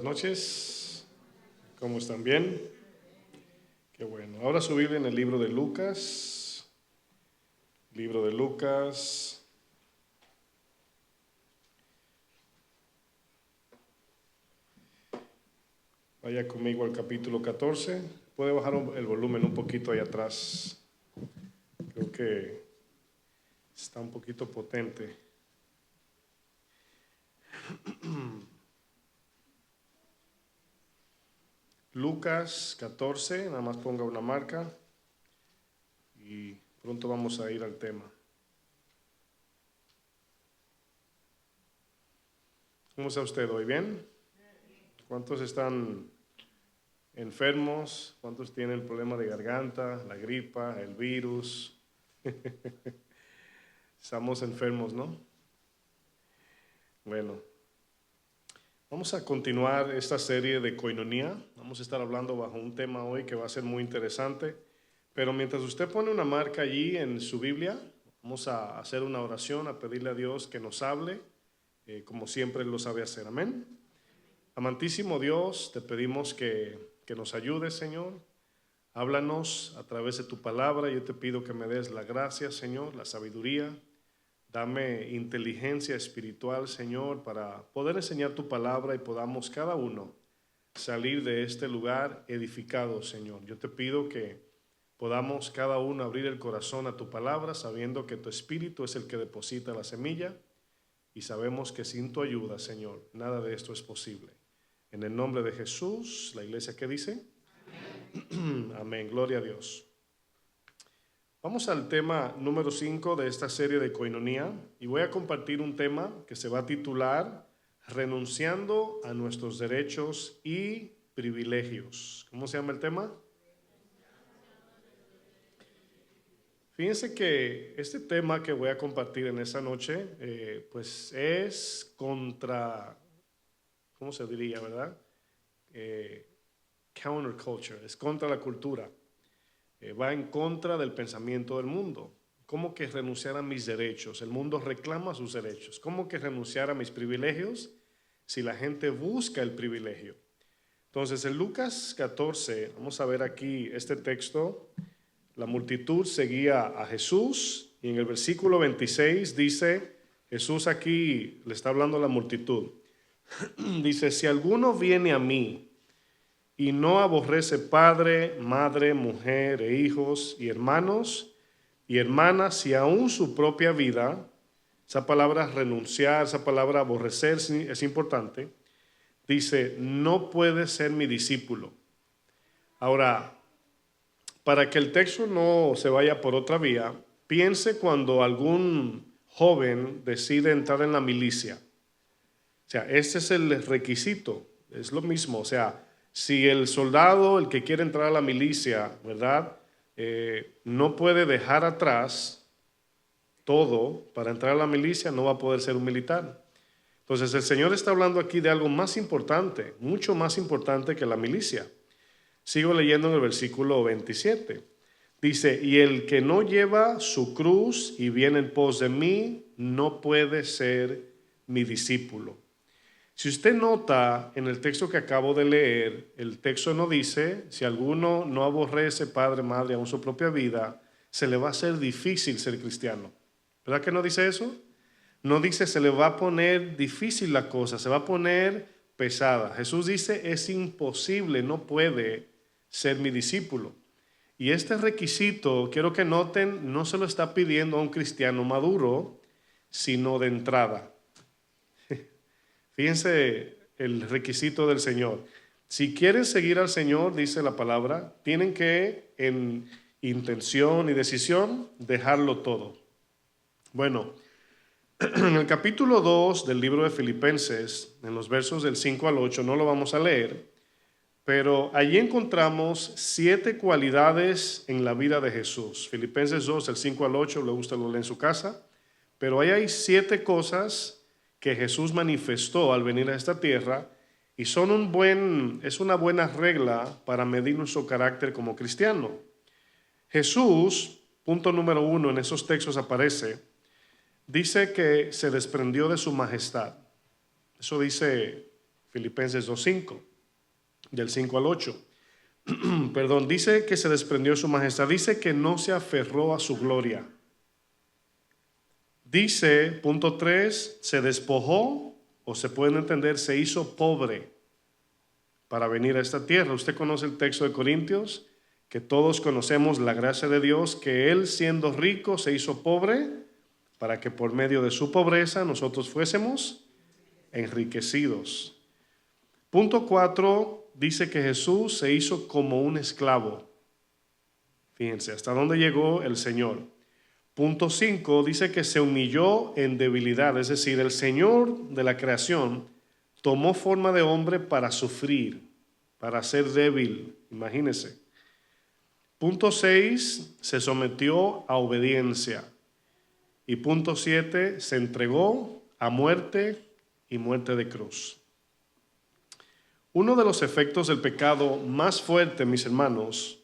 noches. ¿Cómo están? ¿Bien? Qué bueno. Ahora su Biblia en el libro de Lucas. Libro de Lucas. Vaya conmigo al capítulo 14. Puede bajar el volumen un poquito ahí atrás. Creo que está un poquito potente. Lucas 14, nada más ponga una marca y pronto vamos a ir al tema. ¿Cómo está usted hoy? ¿Bien? ¿Cuántos están enfermos? ¿Cuántos tienen el problema de garganta, la gripa, el virus? Estamos enfermos, ¿no? Bueno, vamos a continuar esta serie de Koinonía. Vamos a estar hablando bajo un tema hoy que va a ser muy interesante. Pero mientras usted pone una marca allí en su Biblia, vamos a hacer una oración, a pedirle a Dios que nos hable, como siempre Él lo sabe hacer. Amén. Amantísimo Dios, te pedimos que nos ayudes, Señor. Háblanos a través de tu palabra. Yo te pido que me des la gracia, Señor, la sabiduría. Dame inteligencia espiritual, Señor, para poder enseñar tu palabra y podamos cada uno salir de este lugar edificado, Señor. Yo te pido que podamos cada uno abrir el corazón a tu palabra, sabiendo que tu espíritu es el que deposita la semilla y sabemos que sin tu ayuda, Señor, nada de esto es posible. En el nombre de Jesús, la iglesia, ¿qué dice? Amén. Amén, gloria a Dios. Vamos al tema número 5 de esta serie de Koinonía y voy a compartir un tema que se va a titular Renunciando a nuestros derechos y privilegios. ¿Cómo se llama el tema? Fíjense que este tema que voy a compartir en esta noche, pues es contra, ¿cómo se diría, verdad? Counterculture, es contra la cultura. Va en contra del pensamiento del mundo. ¿Cómo que renunciar a mis derechos? El mundo reclama sus derechos. ¿Cómo que renunciar a mis privilegios si la gente busca el privilegio? Entonces, en Lucas 14, vamos a ver aquí este texto. La multitud seguía a Jesús y en el versículo 26 dice, Jesús aquí le está hablando a la multitud. Dice, si alguno viene a mí y no aborrece padre, madre, mujer e hijos y hermanos y hermanas y aún su propia vida, esa palabra renunciar, esa palabra aborrecer es importante, dice, no puede ser mi discípulo. Ahora, para que el texto no se vaya por otra vía, piense cuando algún joven decide entrar en la milicia. O sea, ese es el requisito, es lo mismo, o sea, si el soldado, el que quiere entrar a la milicia, ¿verdad? No puede dejar atrás todo para entrar a la milicia, no va a poder ser un militar. Entonces el Señor está hablando aquí de algo más importante, mucho más importante que la milicia. Sigo leyendo en el versículo 27. Dice, y el que no lleva su cruz y viene en pos de mí, no puede ser mi discípulo. Si usted nota en el texto que acabo de leer, el texto no dice, si alguno no aborrece padre, madre, aún su propia vida, se le va a hacer difícil ser cristiano. ¿Verdad que no dice eso? No dice, se le va a poner difícil la cosa, se va a poner pesada. Jesús dice, es imposible, no puede ser mi discípulo. Y este requisito, quiero que noten, no se lo está pidiendo a un cristiano maduro, sino de entrada. Fíjense el requisito del Señor. Si quieren seguir al Señor, dice la palabra, tienen que en intención y decisión dejarlo todo. Bueno, en el capítulo 2 del libro de Filipenses, en los versos del 5 al 8, no lo vamos a leer, pero allí encontramos 7 cualidades en la vida de Jesús. Filipenses 2, del 5 al 8, le gusta lo lee en su casa, pero ahí hay 7 cosas que Jesús manifestó al venir a esta tierra y es una buena regla para medir nuestro carácter como cristiano. Jesús, punto número 1 en esos textos aparece, dice que se desprendió de su majestad. Eso dice Filipenses 2:5, del 5 al 8. Perdón, dice que se desprendió de su majestad, dice que no se aferró a su gloria. Dice, punto 3, se despojó, o se puede entender, se hizo pobre para venir a esta tierra. Usted conoce el texto de Corintios, que todos conocemos la gracia de Dios, que Él siendo rico se hizo pobre para que por medio de su pobreza nosotros fuésemos enriquecidos. Punto 4 dice que Jesús se hizo como un esclavo. Fíjense, hasta dónde llegó el Señor. Punto 5 dice que se humilló en debilidad, es decir, el Señor de la creación tomó forma de hombre para sufrir, para ser débil, imagínense. Punto 6, se sometió a obediencia. Y punto 7, se entregó a muerte y muerte de cruz. Uno de los efectos del pecado más fuerte, mis hermanos,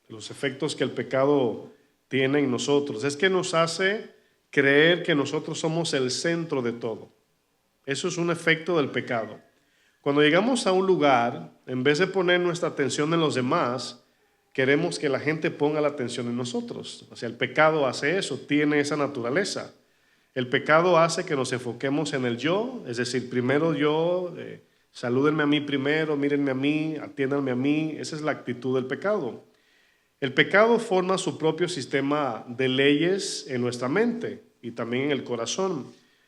de los efectos que el pecado tiene en nosotros, es que nos hace creer que nosotros somos el centro de todo. Eso es un efecto del pecado. Cuando llegamos a un lugar, en vez de poner nuestra atención en los demás, queremos que la gente ponga la atención en nosotros. O sea, el pecado hace eso, tiene esa naturaleza. El pecado hace que nos enfoquemos en el yo, es decir, primero yo, salúdenme a mí primero, mírenme a mí, atiéndanme a mí. Esa es la actitud del pecado. El pecado forma su propio sistema de leyes en nuestra mente y también en el corazón.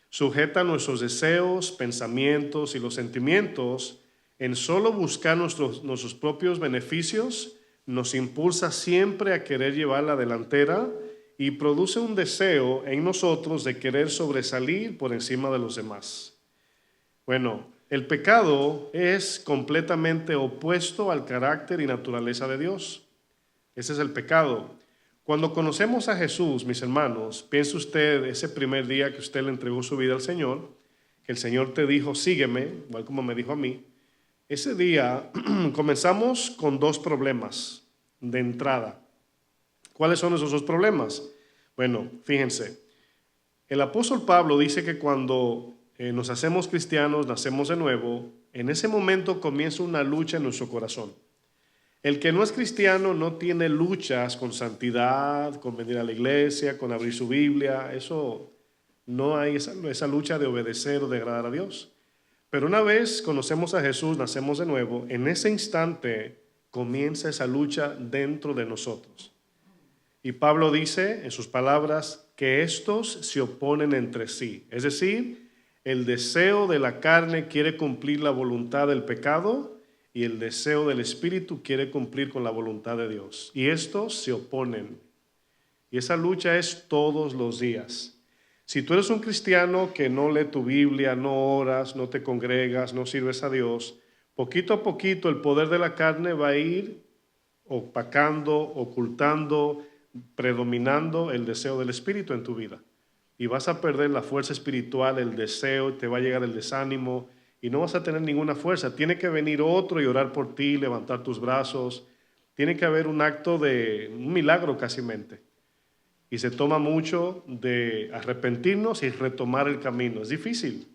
Sujeta nuestros deseos, pensamientos y los sentimientos en solo buscar nuestros propios beneficios. Nos impulsa siempre a querer llevar la delantera y produce un deseo en nosotros de querer sobresalir por encima de los demás. Bueno, el pecado es completamente opuesto al carácter y naturaleza de Dios. Ese es el pecado. Cuando conocemos a Jesús, mis hermanos, piense usted ese primer día que usted le entregó su vida al Señor, que el Señor te dijo, sígueme, igual como me dijo a mí. Ese día comenzamos con dos problemas de entrada. ¿Cuáles son esos dos problemas? Bueno, fíjense, el apóstol Pablo dice que cuando nos hacemos cristianos, nacemos de nuevo, en ese momento comienza una lucha en nuestro corazón. El que no es cristiano no tiene luchas con santidad, con venir a la iglesia, con abrir su Biblia. Eso no hay esa lucha de obedecer o de agradar a Dios. Pero una vez conocemos a Jesús, nacemos de nuevo, en ese instante comienza esa lucha dentro de nosotros. Y Pablo dice en sus palabras que estos se oponen entre sí. Es decir, el deseo de la carne quiere cumplir la voluntad del pecado y el deseo del Espíritu quiere cumplir con la voluntad de Dios. Y estos se oponen. Y esa lucha es todos los días. Si tú eres un cristiano que no lee tu Biblia, no oras, no te congregas, no sirves a Dios, poquito a poquito el poder de la carne va a ir opacando, ocultando, predominando el deseo del Espíritu en tu vida. Y vas a perder la fuerza espiritual, el deseo, te va a llegar el desánimo, y no vas a tener ninguna fuerza. Tiene que venir otro y orar por ti, levantar tus brazos. Tiene que haber un acto de un milagro casimente. Y se toma mucho de arrepentirnos y retomar el camino. Es difícil.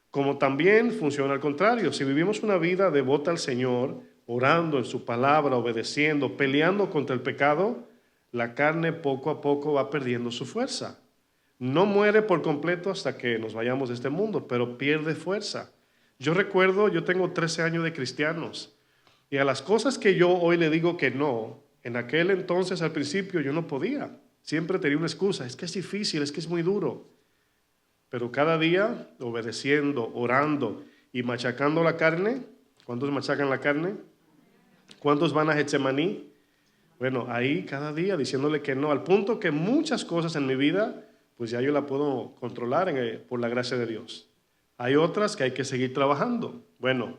Como también funciona al contrario. Si vivimos una vida devota al Señor, orando en su palabra, obedeciendo, peleando contra el pecado, la carne poco a poco va perdiendo su fuerza. No muere por completo hasta que nos vayamos de este mundo, pero pierde fuerza. Yo recuerdo, yo tengo 13 años de cristianos y a las cosas que yo hoy le digo que no, en aquel entonces al principio yo no podía. Siempre tenía una excusa, es que es difícil, es que es muy duro. Pero cada día obedeciendo, orando y machacando la carne. ¿Cuántos machacan la carne? ¿Cuántos van a Getsemaní? Bueno, ahí cada día diciéndole que no, al punto que muchas cosas en mi vida, pues ya yo la puedo controlar por la gracia de Dios. Hay otras que hay que seguir trabajando. Bueno,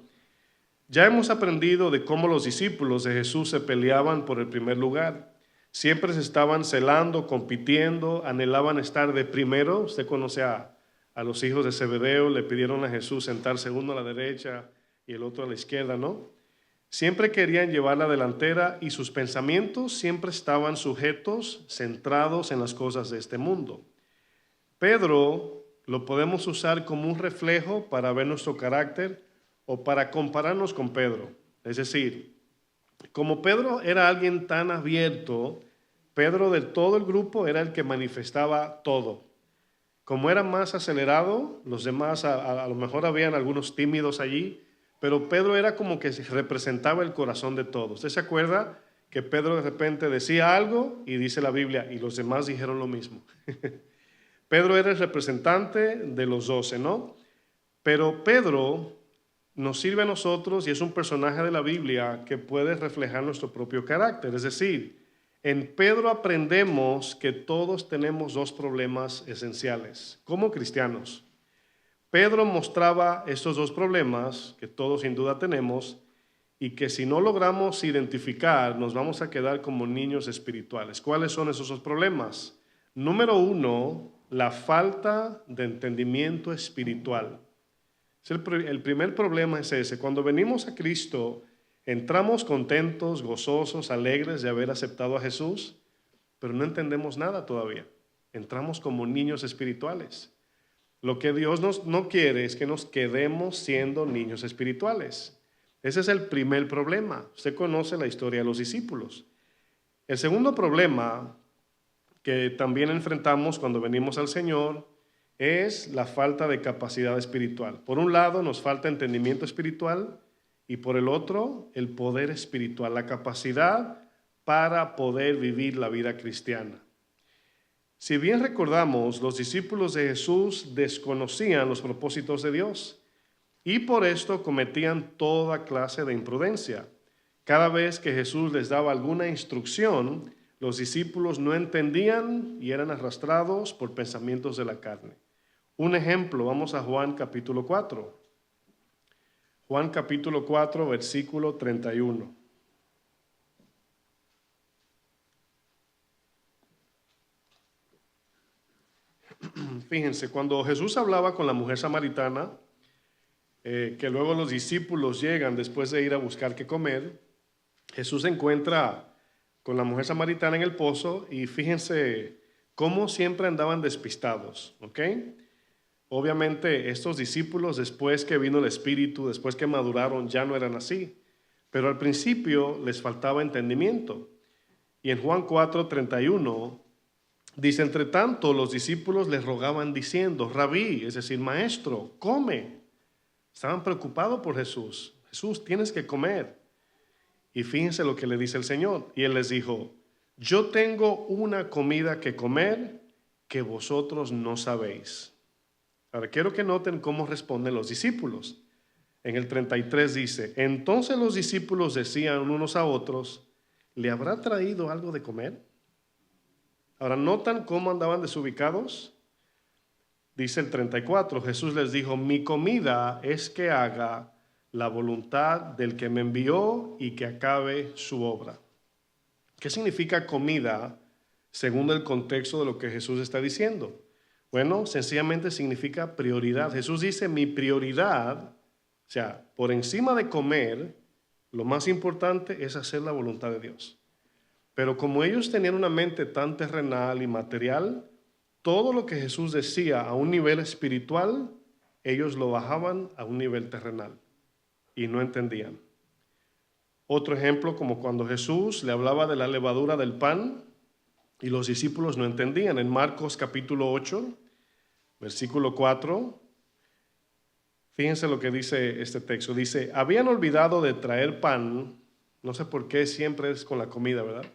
ya hemos aprendido de cómo los discípulos de Jesús se peleaban por el primer lugar. Siempre se estaban celando, compitiendo, anhelaban estar de primero. Usted conoce a los hijos de Zebedeo, le pidieron a Jesús sentarse uno a la derecha y el otro a la izquierda, ¿no? Siempre querían llevar la delantera y sus pensamientos siempre estaban sujetos, centrados en las cosas de este mundo. Pedro lo podemos usar como un reflejo para ver nuestro carácter o para compararnos con Pedro. Es decir, como Pedro era alguien tan abierto, Pedro de todo el grupo era el que manifestaba todo. Como era más acelerado, los demás a lo mejor habían algunos tímidos allí, pero Pedro era como que representaba el corazón de todos. ¿Usted se acuerda que Pedro de repente decía algo y dice la Biblia, y los demás dijeron lo mismo? Pedro era el representante de los 12, ¿no? Pero Pedro nos sirve a nosotros y es un personaje de la Biblia que puede reflejar nuestro propio carácter. Es decir, en Pedro aprendemos que todos tenemos dos problemas esenciales como cristianos. Pedro mostraba estos dos problemas que todos sin duda tenemos y que si no logramos identificar nos vamos a quedar como niños espirituales. ¿Cuáles son esos dos problemas? Número uno, la falta de entendimiento espiritual. El primer problema es ese. Cuando venimos a Cristo, entramos contentos, gozosos, alegres de haber aceptado a Jesús, pero no entendemos nada todavía. Entramos como niños espirituales. Lo que Dios no quiere es que nos quedemos siendo niños espirituales. Ese es el primer problema. Usted conoce la historia de los discípulos. El segundo problema que también enfrentamos cuando venimos al Señor es la falta de capacidad espiritual. Por un lado nos falta entendimiento espiritual y por el otro el poder espiritual, la capacidad para poder vivir la vida cristiana. Si bien recordamos, los discípulos de Jesús desconocían los propósitos de Dios y por esto cometían toda clase de imprudencia. Cada vez que Jesús les daba alguna instrucción, los discípulos no entendían y eran arrastrados por pensamientos de la carne. Un ejemplo, vamos a Juan capítulo 4. Juan capítulo 4, versículo 31. Fíjense, cuando Jesús hablaba con la mujer samaritana, que luego los discípulos llegan después de ir a buscar qué comer, Jesús se encuentra con la mujer samaritana en el pozo y fíjense cómo siempre andaban despistados, ¿ok? Obviamente estos discípulos después que vino el Espíritu, después que maduraron, ya no eran así, pero al principio les faltaba entendimiento. Y en Juan 4:31 dice, entre tanto los discípulos les rogaban diciendo, Rabí, es decir, maestro, come. Estaban preocupados por Jesús. Jesús, tienes que comer. Y fíjense lo que le dice el Señor. Y Él les dijo, yo tengo una comida que comer que vosotros no sabéis. Ahora quiero que noten cómo responden los discípulos. En el 33 dice, entonces los discípulos decían unos a otros, ¿le habrá traído algo de comer? Ahora, ¿notan cómo andaban desubicados? Dice el 34, Jesús les dijo, mi comida es que haga la voluntad del que me envió y que acabe su obra. ¿Qué significa comida según el contexto de lo que Jesús está diciendo? Bueno, sencillamente significa prioridad. Jesús dice, mi prioridad, o sea, por encima de comer, lo más importante es hacer la voluntad de Dios. Pero como ellos tenían una mente tan terrenal y material, todo lo que Jesús decía a un nivel espiritual, ellos lo bajaban a un nivel terrenal y no entendían. Otro ejemplo, como cuando Jesús le hablaba de la levadura del pan y los discípulos no entendían. En Marcos capítulo 8, versículo 4, fíjense lo que dice este texto. Dice, habían olvidado de traer pan, no sé por qué siempre es con la comida, ¿verdad?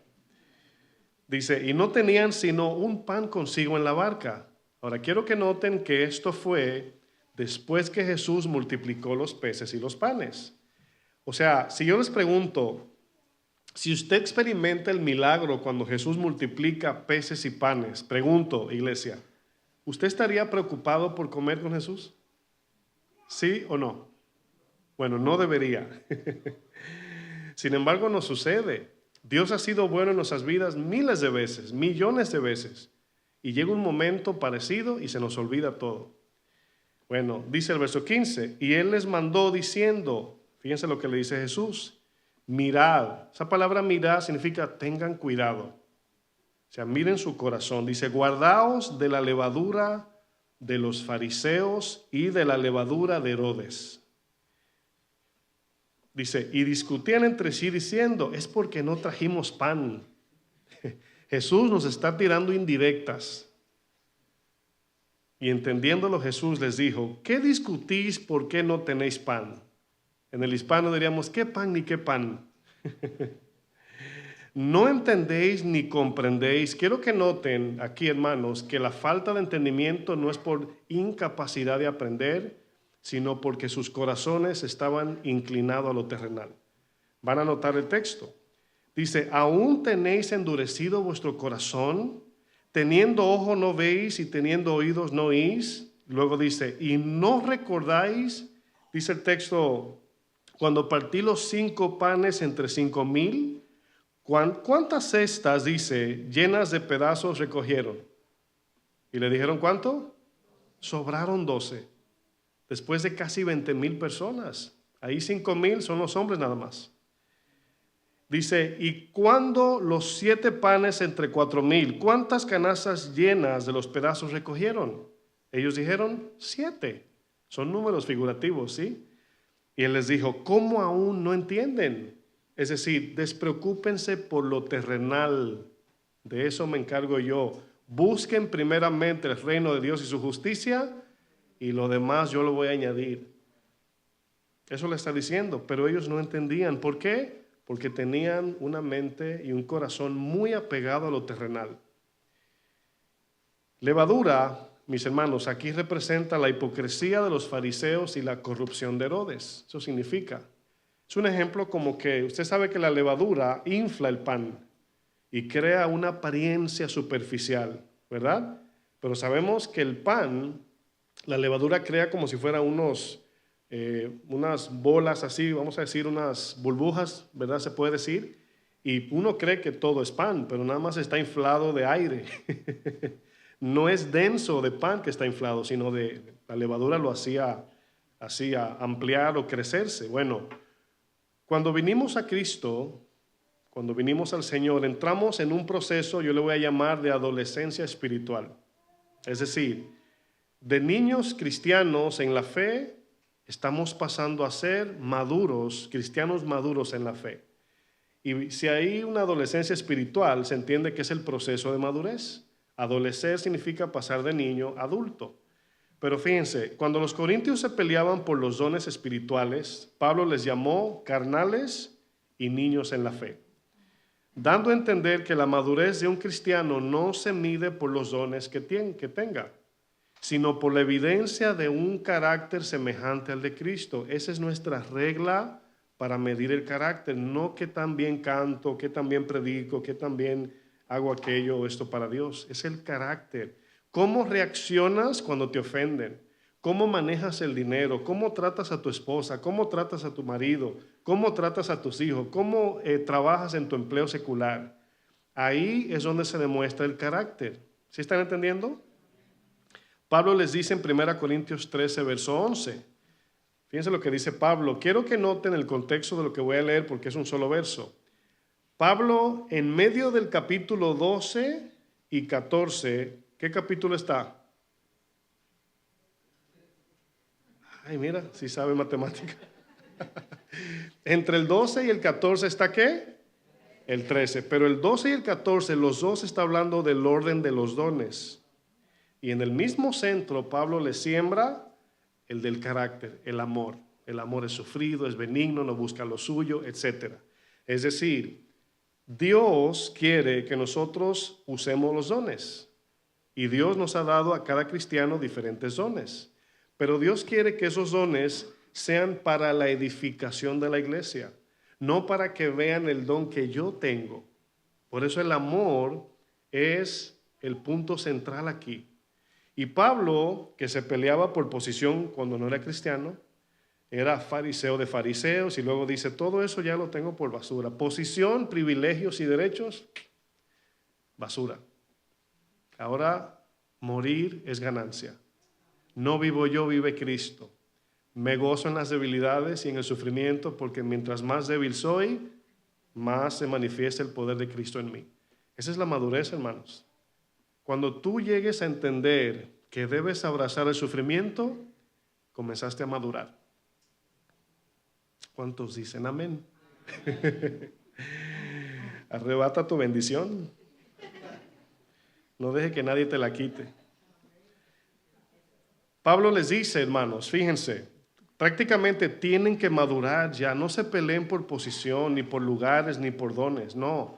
Dice, y no tenían sino un pan consigo en la barca. Ahora, quiero que noten que esto fue después que Jesús multiplicó los peces y los panes. O sea, si yo les pregunto, si usted experimenta el milagro cuando Jesús multiplica peces y panes, pregunto, iglesia, ¿usted estaría preocupado por comer con Jesús? ¿Sí o no? Bueno, no debería. Sin embargo, nos sucede. Dios ha sido bueno en nuestras vidas miles de veces, millones de veces. Y llega un momento parecido y se nos olvida todo. Bueno, dice el verso 15, y Él les mandó diciendo, fíjense lo que le dice Jesús, mirad. Esa palabra mirad significa tengan cuidado. O sea, miren su corazón. Dice, guardaos de la levadura de los fariseos y de la levadura de Herodes. Dice, y discutían entre sí diciendo, es porque no trajimos pan. Jesús nos está tirando indirectas. Y entendiéndolo Jesús les dijo, ¿qué discutís por qué no tenéis pan? En el hispano diríamos, ¿qué pan ni qué pan? No entendéis ni comprendéis. Quiero que noten aquí, hermanos, que la falta de entendimiento no es por incapacidad de aprender, sino porque sus corazones estaban inclinados a lo terrenal. Van a notar el texto. Dice, ¿aún tenéis endurecido vuestro corazón? Teniendo ojo no veis y teniendo oídos no oís. Luego dice, y no recordáis, dice el texto, cuando partí los 5 panes entre 5,000, ¿cuántas cestas, dice, llenas de pedazos recogieron? Y le dijeron, ¿cuánto? Sobraron 12. Después de casi 20,000 personas. Ahí 5,000 son los hombres nada más. Dice, y cuando los 7 panes entre 4,000, ¿cuántas canastas llenas de los pedazos recogieron? Ellos dijeron 7. Son números figurativos, ¿sí? Y él les dijo, ¿cómo aún no entienden? Es decir, despreocúpense por lo terrenal. De eso me encargo yo. Busquen primeramente el reino de Dios y su justicia, y lo demás yo lo voy a añadir. Eso le está diciendo, pero ellos no entendían. ¿Por qué? Porque tenían una mente y un corazón muy apegado a lo terrenal. Levadura, mis hermanos, aquí representa la hipocresía de los fariseos y la corrupción de Herodes. Eso significa. Es un ejemplo como que usted sabe que la levadura infla el pan y crea una apariencia superficial, ¿verdad? Pero sabemos que el pan, la levadura crea como si fuera unas bolas así, vamos a decir unas burbujas, ¿verdad? Se puede decir. Y uno cree que todo es pan, pero nada más está inflado de aire. No es denso de pan que está inflado, sino de la levadura lo hacía ampliar o crecerse. Bueno, cuando vinimos a Cristo, cuando vinimos al Señor, entramos en un proceso, yo le voy a llamar de adolescencia espiritual. Es decir, de niños cristianos en la fe, estamos pasando a ser maduros, cristianos maduros en la fe. Y si hay una adolescencia espiritual, se entiende que es el proceso de madurez. Adolecer significa pasar de niño a adulto. Pero fíjense, cuando los corintios se peleaban por los dones espirituales, Pablo les llamó carnales y niños en la fe, dando a entender que la madurez de un cristiano no se mide por los dones que tenga, sino por la evidencia de un carácter semejante al de Cristo. Esa es nuestra regla para medir el carácter, no que tan bien canto, que tan bien predico, que tan bien hago aquello o esto para Dios. Es el carácter. ¿Cómo reaccionas cuando te ofenden? ¿Cómo manejas el dinero? ¿Cómo tratas a tu esposa? ¿Cómo tratas a tu marido? ¿Cómo tratas a tus hijos? ¿Cómo trabajas en tu empleo secular? Ahí es donde se demuestra el carácter. ¿Sí están entendiendo? Pablo les dice en 1 Corintios 13, verso 11. Fíjense lo que dice Pablo. Quiero que noten el contexto de lo que voy a leer porque es un solo verso. Pablo, en medio del capítulo 12 y 14, ¿qué capítulo está? Ay, mira, si sabe matemática. Entre el 12 y el 14 está ¿qué? El 13. Pero el 12 y el 14, los dos está hablando del orden de los dones. Y en el mismo centro, Pablo le siembra el del carácter, el amor. El amor es sufrido, es benigno, no busca lo suyo, etc. Es decir, Dios quiere que nosotros usemos los dones. Y Dios nos ha dado a cada cristiano diferentes dones. Pero Dios quiere que esos dones sean para la edificación de la iglesia, no para que vean el don que yo tengo. Por eso el amor es el punto central aquí. Y Pablo, que se peleaba por posición cuando no era cristiano, era fariseo de fariseos, y luego dice, todo eso ya lo tengo por basura. Posición, privilegios y derechos, basura. Ahora morir es ganancia. No vivo yo, vive Cristo. Me gozo en las debilidades y en el sufrimiento, porque mientras más débil soy, más se manifiesta el poder de Cristo en mí. Esa es la madurez, hermanos. Cuando tú llegues a entender que debes abrazar el sufrimiento, comenzaste a madurar. ¿Cuántos dicen amén? Arrebata tu bendición. No deje que nadie te la quite. Pablo les dice, hermanos, fíjense, prácticamente tienen que madurar ya. No se peleen por posición, ni por lugares, ni por dones. No,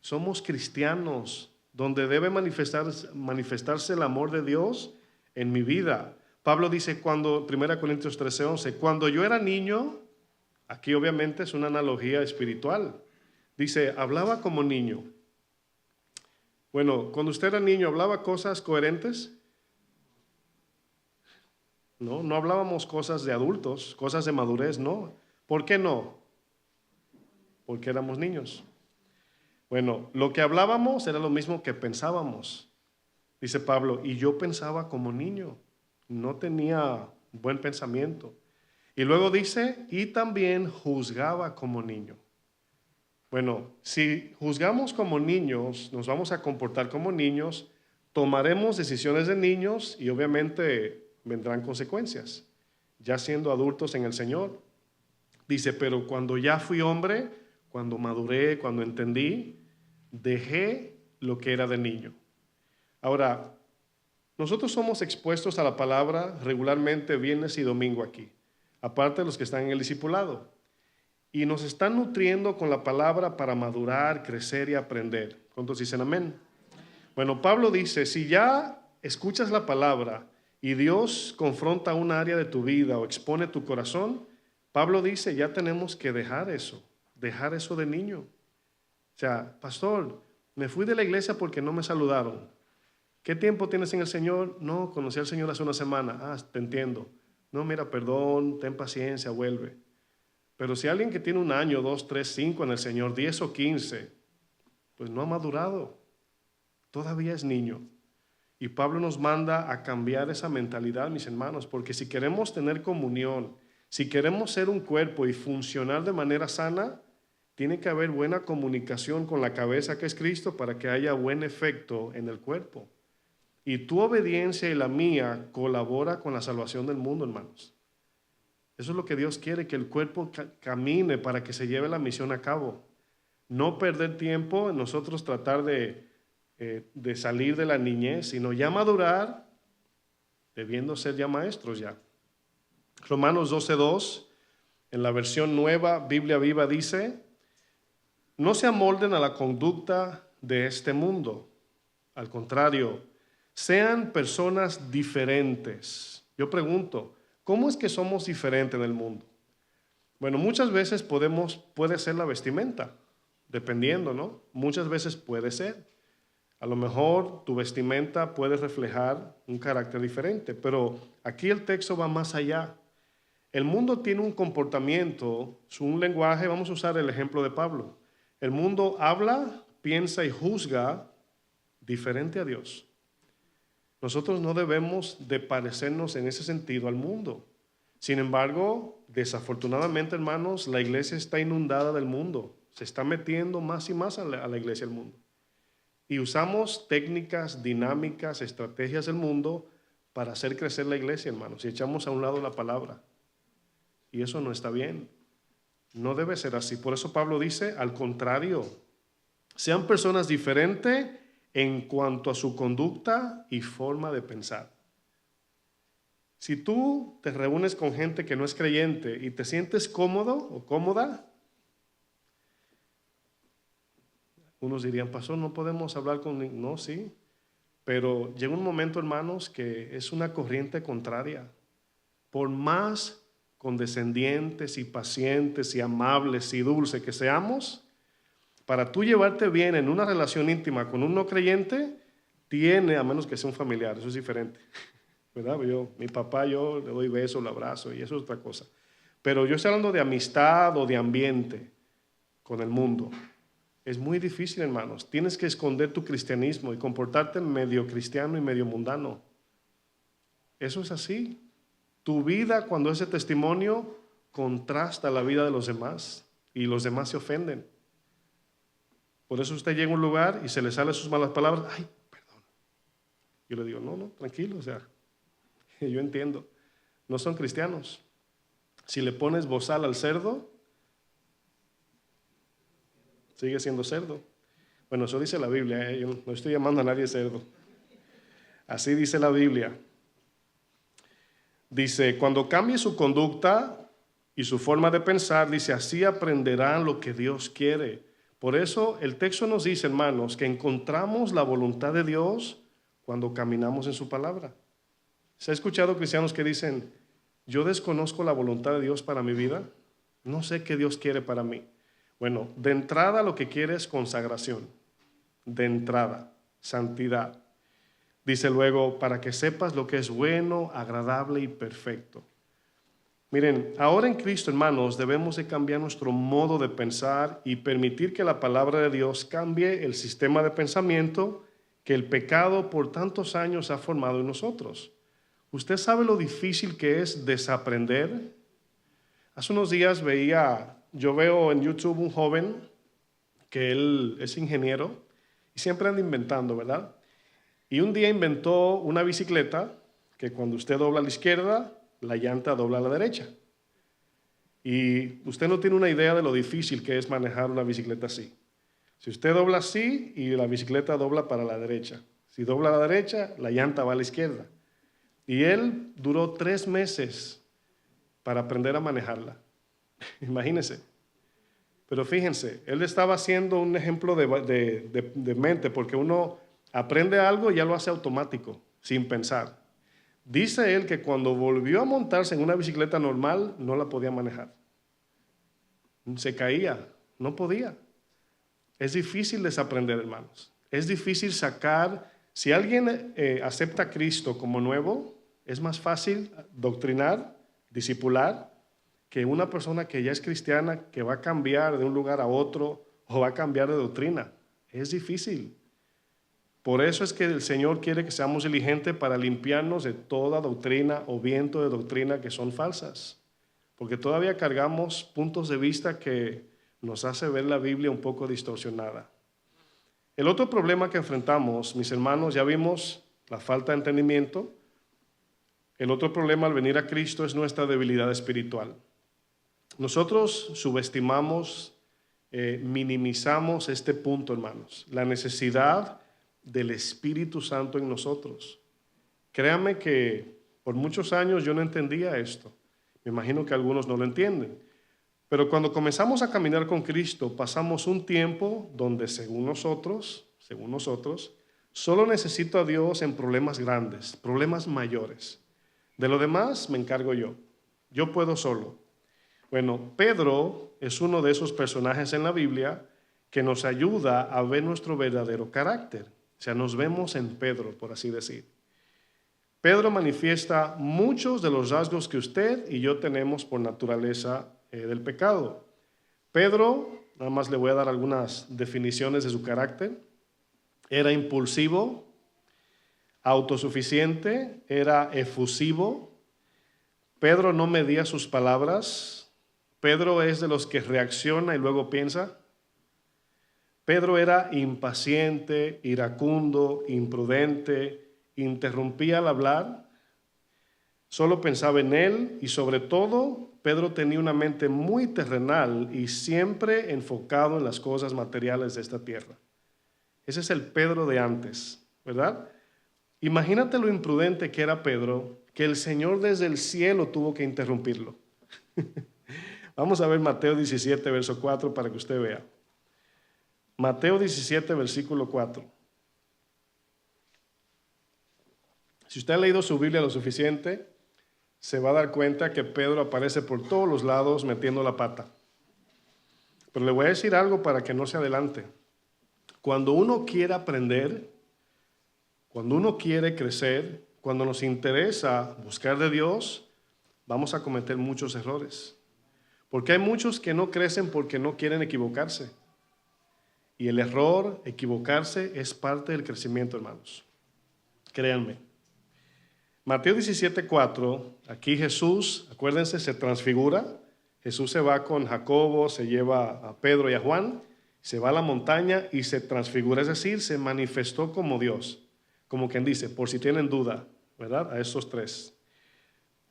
somos cristianos, donde debe manifestarse el amor de Dios en mi vida. Pablo dice, 1 Corintios 13:11, cuando yo era niño, aquí obviamente es una analogía espiritual. Dice, hablaba como niño. Bueno, cuando usted era niño, ¿hablaba cosas coherentes? No, no hablábamos cosas de adultos, cosas de madurez, no. ¿Por qué no? Porque éramos niños. Bueno, lo que hablábamos era lo mismo que pensábamos. Dice Pablo, y yo pensaba como niño, no tenía buen pensamiento. Y luego dice, y también juzgaba como niño. Bueno, si juzgamos como niños, nos vamos a comportar como niños, tomaremos decisiones de niños y obviamente vendrán consecuencias, ya siendo adultos en el Señor. Dice, pero cuando ya fui hombre, cuando maduré, cuando entendí, dejé lo que era de niño. Ahora, nosotros somos expuestos a la palabra regularmente viernes y domingo aquí, aparte de los que están en el discipulado. Y nos están nutriendo con la palabra para madurar, crecer y aprender. ¿Cuántos dicen amén? Bueno, Pablo dice, si ya escuchas la palabra y Dios confronta un área de tu vida o expone tu corazón, Pablo dice, ya tenemos que dejar eso de niño. O sea, pastor, me fui de la iglesia porque no me saludaron. ¿Qué tiempo tienes en el Señor? No, conocí al Señor hace una semana. Ah, te entiendo. No, mira, perdón, ten paciencia, vuelve. Pero si alguien que tiene 1 año, 2, 3, 5 en el Señor, 10 o 15, pues no ha madurado. Todavía es niño. Y Pablo nos manda a cambiar esa mentalidad, mis hermanos, porque si queremos tener comunión, si queremos ser un cuerpo y funcionar de manera sana, tiene que haber buena comunicación con la cabeza que es Cristo para que haya buen efecto en el cuerpo. Y tu obediencia y la mía colabora con la salvación del mundo, hermanos. Eso es lo que Dios quiere, que el cuerpo camine para que se lleve la misión a cabo. No perder tiempo en nosotros tratar de salir de la niñez, sino ya madurar, debiendo ser ya maestros ya. Romanos 12:2, en la versión nueva, Biblia Viva, dice, no se amolden a la conducta de este mundo. Al contrario, sean personas diferentes. Yo pregunto, ¿cómo es que somos diferentes en el mundo? Bueno, muchas veces puede ser la vestimenta, dependiendo, ¿no? Muchas veces puede ser. A lo mejor tu vestimenta puede reflejar un carácter diferente, pero aquí el texto va más allá. El mundo tiene un comportamiento, un lenguaje, vamos a usar el ejemplo de Pablo. El mundo habla, piensa y juzga diferente a Dios. Nosotros no debemos de parecernos en ese sentido al mundo. Sin embargo, desafortunadamente, hermanos, la iglesia está inundada del mundo. Se está metiendo más y más a la iglesia del mundo. Y usamos técnicas, dinámicas, estrategias del mundo para hacer crecer la iglesia, hermanos. Y echamos a un lado la palabra. Y eso no está bien. No debe ser así. Por eso Pablo dice, al contrario, sean personas diferentes en cuanto a su conducta y forma de pensar. Si tú te reúnes con gente que no es creyente y te sientes cómodo o cómoda, unos dirían, pastor, no podemos hablar con... No, sí, pero llega un momento, hermanos, que es una corriente contraria. Por más condescendientes y pacientes y amables y dulces que seamos, para tú llevarte bien en una relación íntima con un no creyente, a menos que sea un familiar, eso es diferente, ¿verdad? Mi papá, yo le doy beso, lo abrazo y eso es otra cosa. Pero yo estoy hablando de amistad o de ambiente con el mundo. Es muy difícil, hermanos. Tienes que esconder tu cristianismo y comportarte medio cristiano y medio mundano. Eso es así. Tu vida, cuando ese testimonio contrasta la vida de los demás y los demás se ofenden. Por eso usted llega a un lugar y se le salen sus malas palabras. Ay, perdón. Yo le digo, no, tranquilo, o sea, yo entiendo. No son cristianos. Si le pones bozal al cerdo, sigue siendo cerdo. Bueno, eso dice la Biblia, yo no estoy llamando a nadie cerdo. Así dice la Biblia. Dice, cuando cambie su conducta y su forma de pensar, dice, así aprenderán lo que Dios quiere. Por eso el texto nos dice, hermanos, que encontramos la voluntad de Dios cuando caminamos en su palabra. ¿Se ha escuchado cristianos que dicen, yo desconozco la voluntad de Dios para mi vida? No sé qué Dios quiere para mí. Bueno, de entrada lo que quiere es consagración. De entrada, santidad. Dice luego, para que sepas lo que es bueno, agradable y perfecto. Miren, ahora en Cristo, hermanos, debemos de cambiar nuestro modo de pensar y permitir que la palabra de Dios cambie el sistema de pensamiento que el pecado por tantos años ha formado en nosotros. ¿Usted sabe lo difícil que es desaprender? Hace unos días yo veo en YouTube un joven que él es ingeniero y siempre anda inventando, ¿verdad? Y un día inventó una bicicleta que cuando usted dobla a la izquierda, la llanta dobla a la derecha. Y usted no tiene una idea de lo difícil que es manejar una bicicleta así. Si usted dobla así y la bicicleta dobla para la derecha. Si dobla a la derecha, la llanta va a la izquierda. Y él duró 3 meses para aprender a manejarla. Imagínense. Pero fíjense, él estaba haciendo un ejemplo de mente, porque uno aprende algo y ya lo hace automático, sin pensar. Dice él que cuando volvió a montarse en una bicicleta normal, no la podía manejar. Se caía, no podía. Es difícil desaprender, hermanos. Es difícil sacar, si alguien acepta a Cristo como nuevo, es más fácil doctrinar, discipular, que una persona que ya es cristiana, que va a cambiar de un lugar a otro o va a cambiar de doctrina. Es difícil. Por eso es que el Señor quiere que seamos diligentes para limpiarnos de toda doctrina o viento de doctrina que son falsas. Porque todavía cargamos puntos de vista que nos hace ver la Biblia un poco distorsionada. El otro problema que enfrentamos, mis hermanos, ya vimos la falta de entendimiento. El otro problema al venir a Cristo es nuestra debilidad espiritual. Nosotros subestimamos, minimizamos este punto, hermanos, la necesidad del Espíritu Santo en nosotros. Créanme que por muchos años yo no entendía esto. Me imagino que algunos no lo entienden. Pero cuando comenzamos a caminar con Cristo, pasamos un tiempo donde según nosotros, solo necesito a Dios en problemas grandes, problemas mayores. De lo demás me encargo yo. Yo puedo solo. Bueno, Pedro es uno de esos personajes en la Biblia que nos ayuda a ver nuestro verdadero carácter. O sea, nos vemos en Pedro, por así decir. Pedro manifiesta muchos de los rasgos que usted y yo tenemos por naturaleza del pecado. Pedro, nada más le voy a dar algunas definiciones de su carácter. Era impulsivo, autosuficiente, era efusivo. Pedro no medía sus palabras. Pedro es de los que reacciona y luego piensa. Pedro era impaciente, iracundo, imprudente, interrumpía al hablar, solo pensaba en él y sobre todo Pedro tenía una mente muy terrenal y siempre enfocado en las cosas materiales de esta tierra. Ese es el Pedro de antes, ¿verdad? Imagínate lo imprudente que era Pedro, que el Señor desde el cielo tuvo que interrumpirlo. Vamos a ver Mateo 17, verso 4 para que usted vea. Mateo 17, versículo 4. Si usted ha leído su Biblia lo suficiente, se va a dar cuenta que Pedro aparece por todos los lados metiendo la pata. Pero le voy a decir algo para que no se adelante. Cuando uno quiere aprender, cuando uno quiere crecer, cuando nos interesa buscar de Dios, vamos a cometer muchos errores. Porque hay muchos que no crecen porque no quieren equivocarse. Y el error, equivocarse, es parte del crecimiento, hermanos. Créanme. Mateo 17:4, aquí Jesús, acuérdense, se transfigura. Jesús se va con Jacobo, se lleva a Pedro y a Juan, se va a la montaña y se transfigura, es decir, se manifestó como Dios. Como quien dice, por si tienen duda, ¿verdad? A esos tres.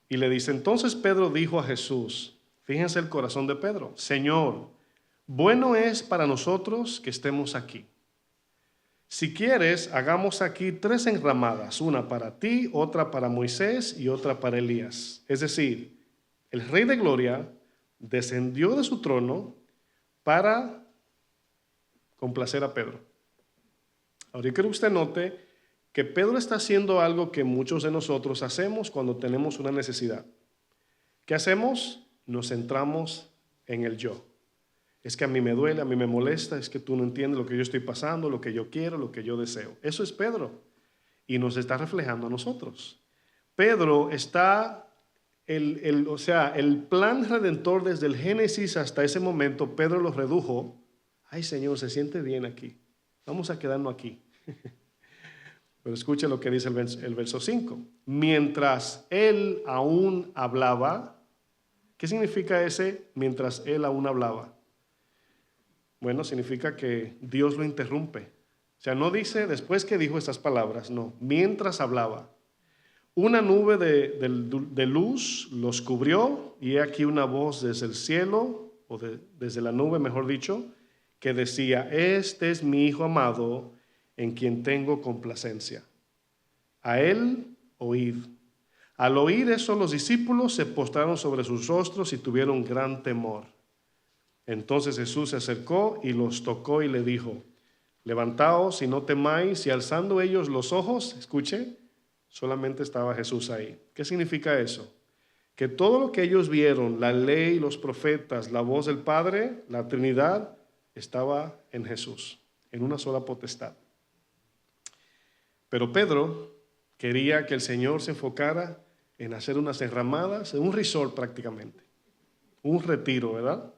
Y le dice, entonces Pedro dijo a Jesús, fíjense el corazón de Pedro, Señor, bueno es para nosotros que estemos aquí. Si quieres, hagamos aquí 3 enramadas, una para ti, otra para Moisés y otra para Elías. Es decir, el Rey de Gloria descendió de su trono para complacer a Pedro. Ahora yo quiero que usted note que Pedro está haciendo algo que muchos de nosotros hacemos cuando tenemos una necesidad. ¿Qué hacemos? Nos centramos en el yo. Es que a mí me duele, a mí me molesta, es que tú no entiendes lo que yo estoy pasando, lo que yo quiero, lo que yo deseo. Eso es Pedro y nos está reflejando a nosotros. Pedro está, el plan redentor desde el Génesis hasta ese momento, Pedro lo redujo. Ay, Señor, se siente bien aquí. Vamos a quedarnos aquí. Pero escuche lo que dice el verso 5. Mientras él aún hablaba, ¿qué significa ese mientras él aún hablaba? Bueno, significa que Dios lo interrumpe. O sea, no dice después que dijo estas palabras, no, mientras hablaba. Una nube de luz los cubrió y he aquí una voz desde el cielo, o desde la nube, mejor dicho, que decía, este es mi Hijo amado en quien tengo complacencia. A él oíd. Al oír eso, los discípulos se postraron sobre sus rostros y tuvieron gran temor. Entonces Jesús se acercó y los tocó y le dijo, levantaos y no temáis. Y alzando ellos los ojos, escuche, solamente estaba Jesús ahí. ¿Qué significa eso? Que todo lo que ellos vieron, la ley, los profetas, la voz del Padre, la Trinidad, estaba en Jesús, en una sola potestad. Pero Pedro quería que el Señor se enfocara en hacer unas enramadas, en un resort prácticamente, un retiro, ¿verdad?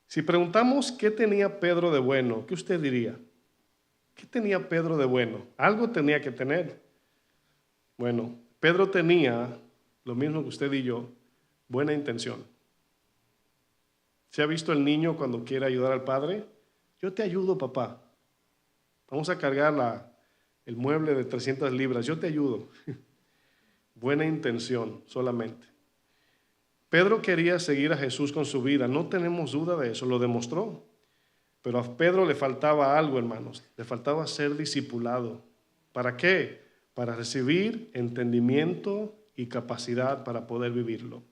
Si preguntamos qué tenía Pedro de bueno, ¿qué usted diría? ¿Qué tenía Pedro de bueno? Algo tenía que tener. Bueno, Pedro tenía, lo mismo que usted y yo, buena intención. ¿Se ha visto el niño cuando quiere ayudar al padre? Yo te ayudo, papá. Vamos a cargar el mueble de 300 libras. Yo te ayudo. Buena intención solamente. Pedro quería seguir a Jesús con su vida. No tenemos duda de eso. Lo demostró. Pero a Pedro le faltaba algo, hermanos. Le faltaba ser discipulado. ¿Para qué? Para recibir entendimiento y capacidad para poder vivirlo.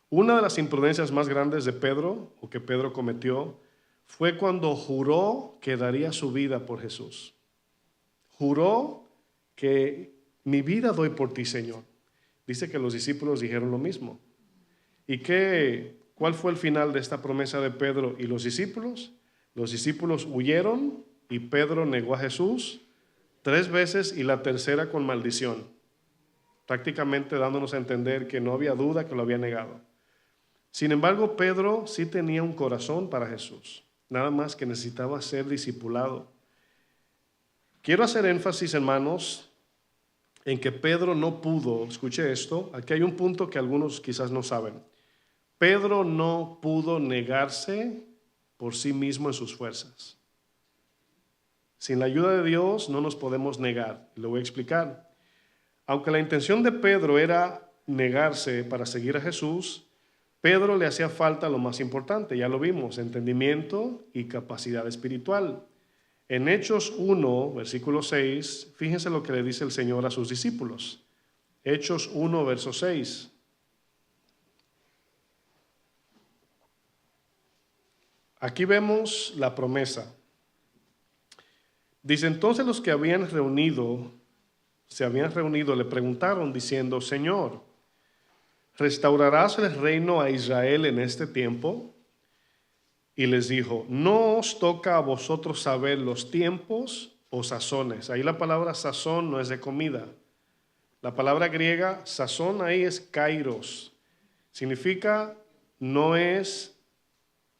Una de las imprudencias más grandes de Pedro, o que Pedro cometió, fue cuando juró que daría su vida por Jesús. Juró que mi vida doy por ti, Señor. Dice que los discípulos dijeron lo mismo. ¿Y cuál fue el final de esta promesa de Pedro y los discípulos? Los discípulos huyeron y Pedro negó a Jesús 3 veces y la tercera con maldición, prácticamente dándonos a entender que no había duda que lo había negado. Sin embargo, Pedro sí tenía un corazón para Jesús, nada más que necesitaba ser discipulado. Quiero hacer énfasis, hermanos, en que Pedro no pudo, escuche esto, aquí hay un punto que algunos quizás no saben. Pedro no pudo negarse por sí mismo en sus fuerzas. Sin la ayuda de Dios no nos podemos negar. Lo voy a explicar. Aunque la intención de Pedro era negarse para seguir a Jesús, Pedro le hacía falta lo más importante, ya lo vimos, entendimiento y capacidad espiritual. En Hechos 1, versículo 6, fíjense lo que le dice el Señor a sus discípulos. Hechos 1, verso 6. Aquí vemos la promesa. Dice, entonces los que se habían reunido, le preguntaron diciendo, Señor, ¿restaurarás el reino a Israel en este tiempo? Y les dijo, no os toca a vosotros saber los tiempos o sazones. Ahí la palabra sazón no es de comida. La palabra griega sazón ahí es kairos. Significa no es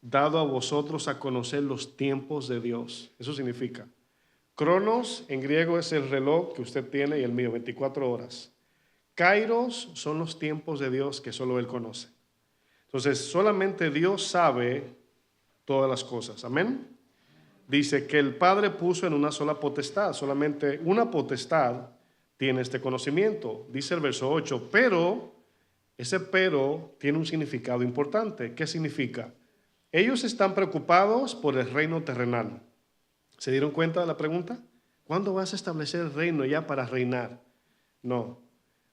dado a vosotros a conocer los tiempos de Dios. Eso significa. Cronos en griego es el reloj que usted tiene y el mío, 24 horas. Kairos son los tiempos de Dios que solo Él conoce. Entonces, solamente Dios sabe todas las cosas. Amén. Dice que el Padre puso en una sola potestad. Solamente una potestad tiene este conocimiento. Dice el verso 8, pero ese pero tiene un significado importante. ¿Qué significa? Ellos están preocupados por el reino terrenal. ¿Se dieron cuenta de la pregunta? ¿Cuándo vas a establecer el reino ya para reinar? No.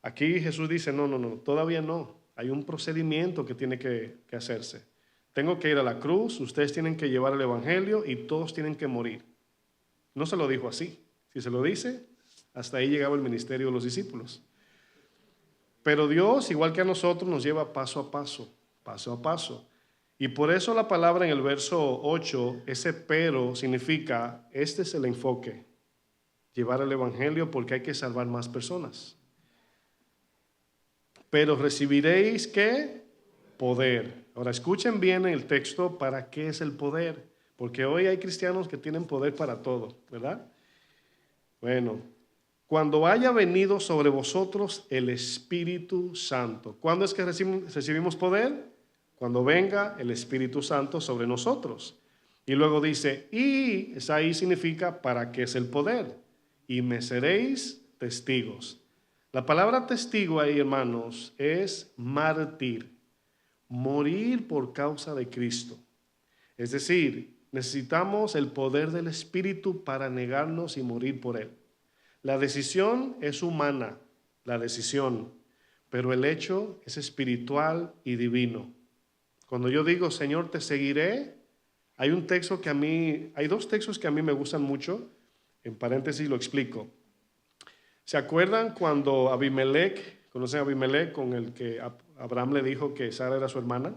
Aquí Jesús dice, no, todavía no. Hay un procedimiento que tiene que hacerse. Tengo que ir a la cruz, ustedes tienen que llevar el evangelio y todos tienen que morir. No se lo dijo así. Si se lo dice, hasta ahí llegaba el ministerio de los discípulos. Pero Dios, igual que a nosotros, nos lleva paso a paso, paso a paso. Y por eso la palabra en el verso 8, ese pero significa, este es el enfoque, llevar el evangelio porque hay que salvar más personas. Pero recibiréis, ¿qué? Poder. Ahora escuchen bien el texto, ¿para qué es el poder? Porque hoy hay cristianos que tienen poder para todo, ¿verdad? Bueno, cuando haya venido sobre vosotros el Espíritu Santo. ¿Cuándo es que recibimos poder? Cuando venga el Espíritu Santo sobre nosotros. Y luego dice, y esa ahí significa para qué es el poder. Y me seréis testigos. La palabra testigo ahí, hermanos, es mártir, morir por causa de Cristo. Es decir, necesitamos el poder del Espíritu para negarnos y morir por Él. La decisión es humana, la decisión, pero el hecho es espiritual y divino. Cuando yo digo, Señor, te seguiré, hay dos textos que a mí me gustan mucho. En paréntesis lo explico. ¿Se acuerdan cuando Abimelech, conocen a Abimelech, con el que Abraham le dijo que Sara era su hermana?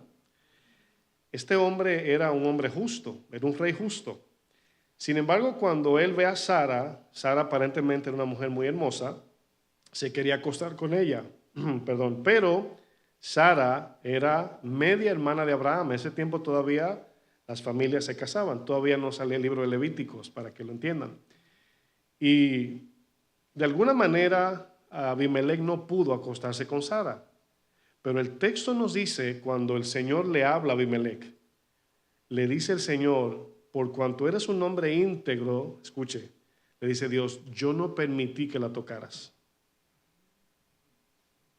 Este hombre era un hombre justo, era un rey justo. Sin embargo, cuando él ve a Sara aparentemente era una mujer muy hermosa, se quería acostar con ella, pero Sara era media hermana de Abraham. En ese tiempo todavía las familias se casaban, todavía no salía el libro de Levíticos, para que lo entiendan. Y de alguna manera Abimelech no pudo acostarse con Sara, pero el texto nos dice, cuando el Señor le habla a Abimelech, le dice el Señor, por cuanto eres un hombre íntegro, escuche, le dice Dios, yo no permití que la tocaras.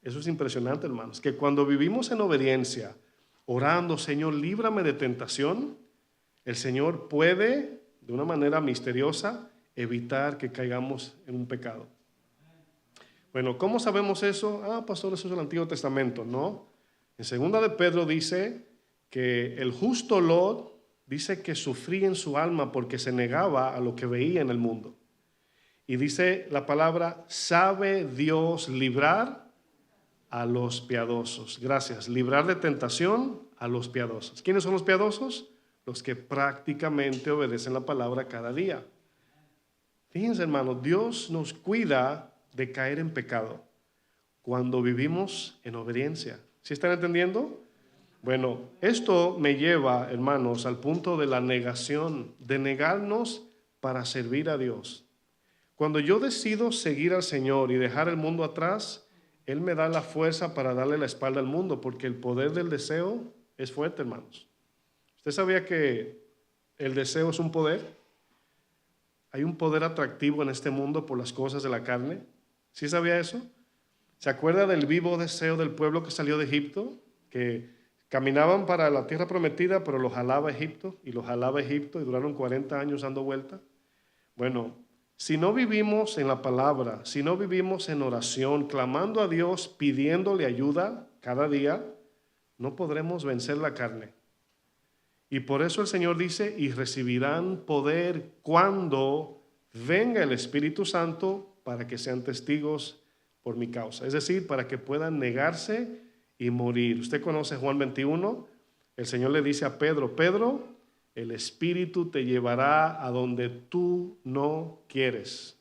Eso es impresionante, hermanos, que cuando vivimos en obediencia, orando, Señor, líbrame de tentación, el Señor puede, de una manera misteriosa, evitar que caigamos en un pecado. Bueno, ¿cómo sabemos eso? Pastor, eso es el Antiguo Testamento. No. En 2 de Pedro dice que el justo Lot dice que sufría en su alma porque se negaba a lo que veía en el mundo. Y dice la palabra, sabe Dios librar a los piadosos. Gracias. Librar de tentación a los piadosos. ¿Quiénes son los piadosos? Los que prácticamente obedecen la palabra cada día. Fíjense, hermanos, Dios nos cuida de caer en pecado cuando vivimos en obediencia. ¿Sí están entendiendo? Bueno, esto me lleva, hermanos, al punto de la negación, de negarnos para servir a Dios. Cuando yo decido seguir al Señor y dejar el mundo atrás, Él me da la fuerza para darle la espalda al mundo, porque el poder del deseo es fuerte, hermanos. ¿Usted sabía que el deseo es un poder? Hay un poder atractivo en este mundo por las cosas de la carne. ¿Sí sabía eso? ¿Se acuerda del vivo deseo del pueblo que salió de Egipto? Que caminaban para la tierra prometida, pero los jalaba Egipto y duraron 40 años dando vuelta. Bueno, si no vivimos en la palabra, si no vivimos en oración, clamando a Dios, pidiéndole ayuda cada día, no podremos vencer la carne. Y por eso el Señor dice, y recibirán poder cuando venga el Espíritu Santo para que sean testigos por mi causa. Es decir, para que puedan negarse y morir. Usted conoce Juan 21, el Señor le dice a Pedro, Pedro, el Espíritu te llevará a donde tú no quieres.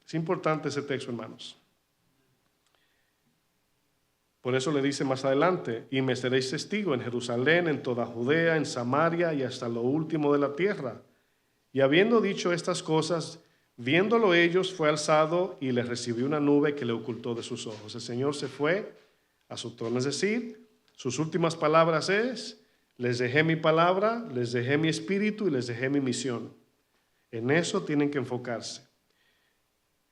Es importante ese texto, hermanos. Por eso le dice más adelante, y me seréis testigo en Jerusalén, en toda Judea, en Samaria y hasta lo último de la tierra. Y habiendo dicho estas cosas, viéndolo ellos, fue alzado y le recibió una nube que le ocultó de sus ojos. El Señor se fue a su trono, es decir, sus últimas palabras es, les dejé mi palabra, les dejé mi espíritu y les dejé mi misión. En eso tienen que enfocarse.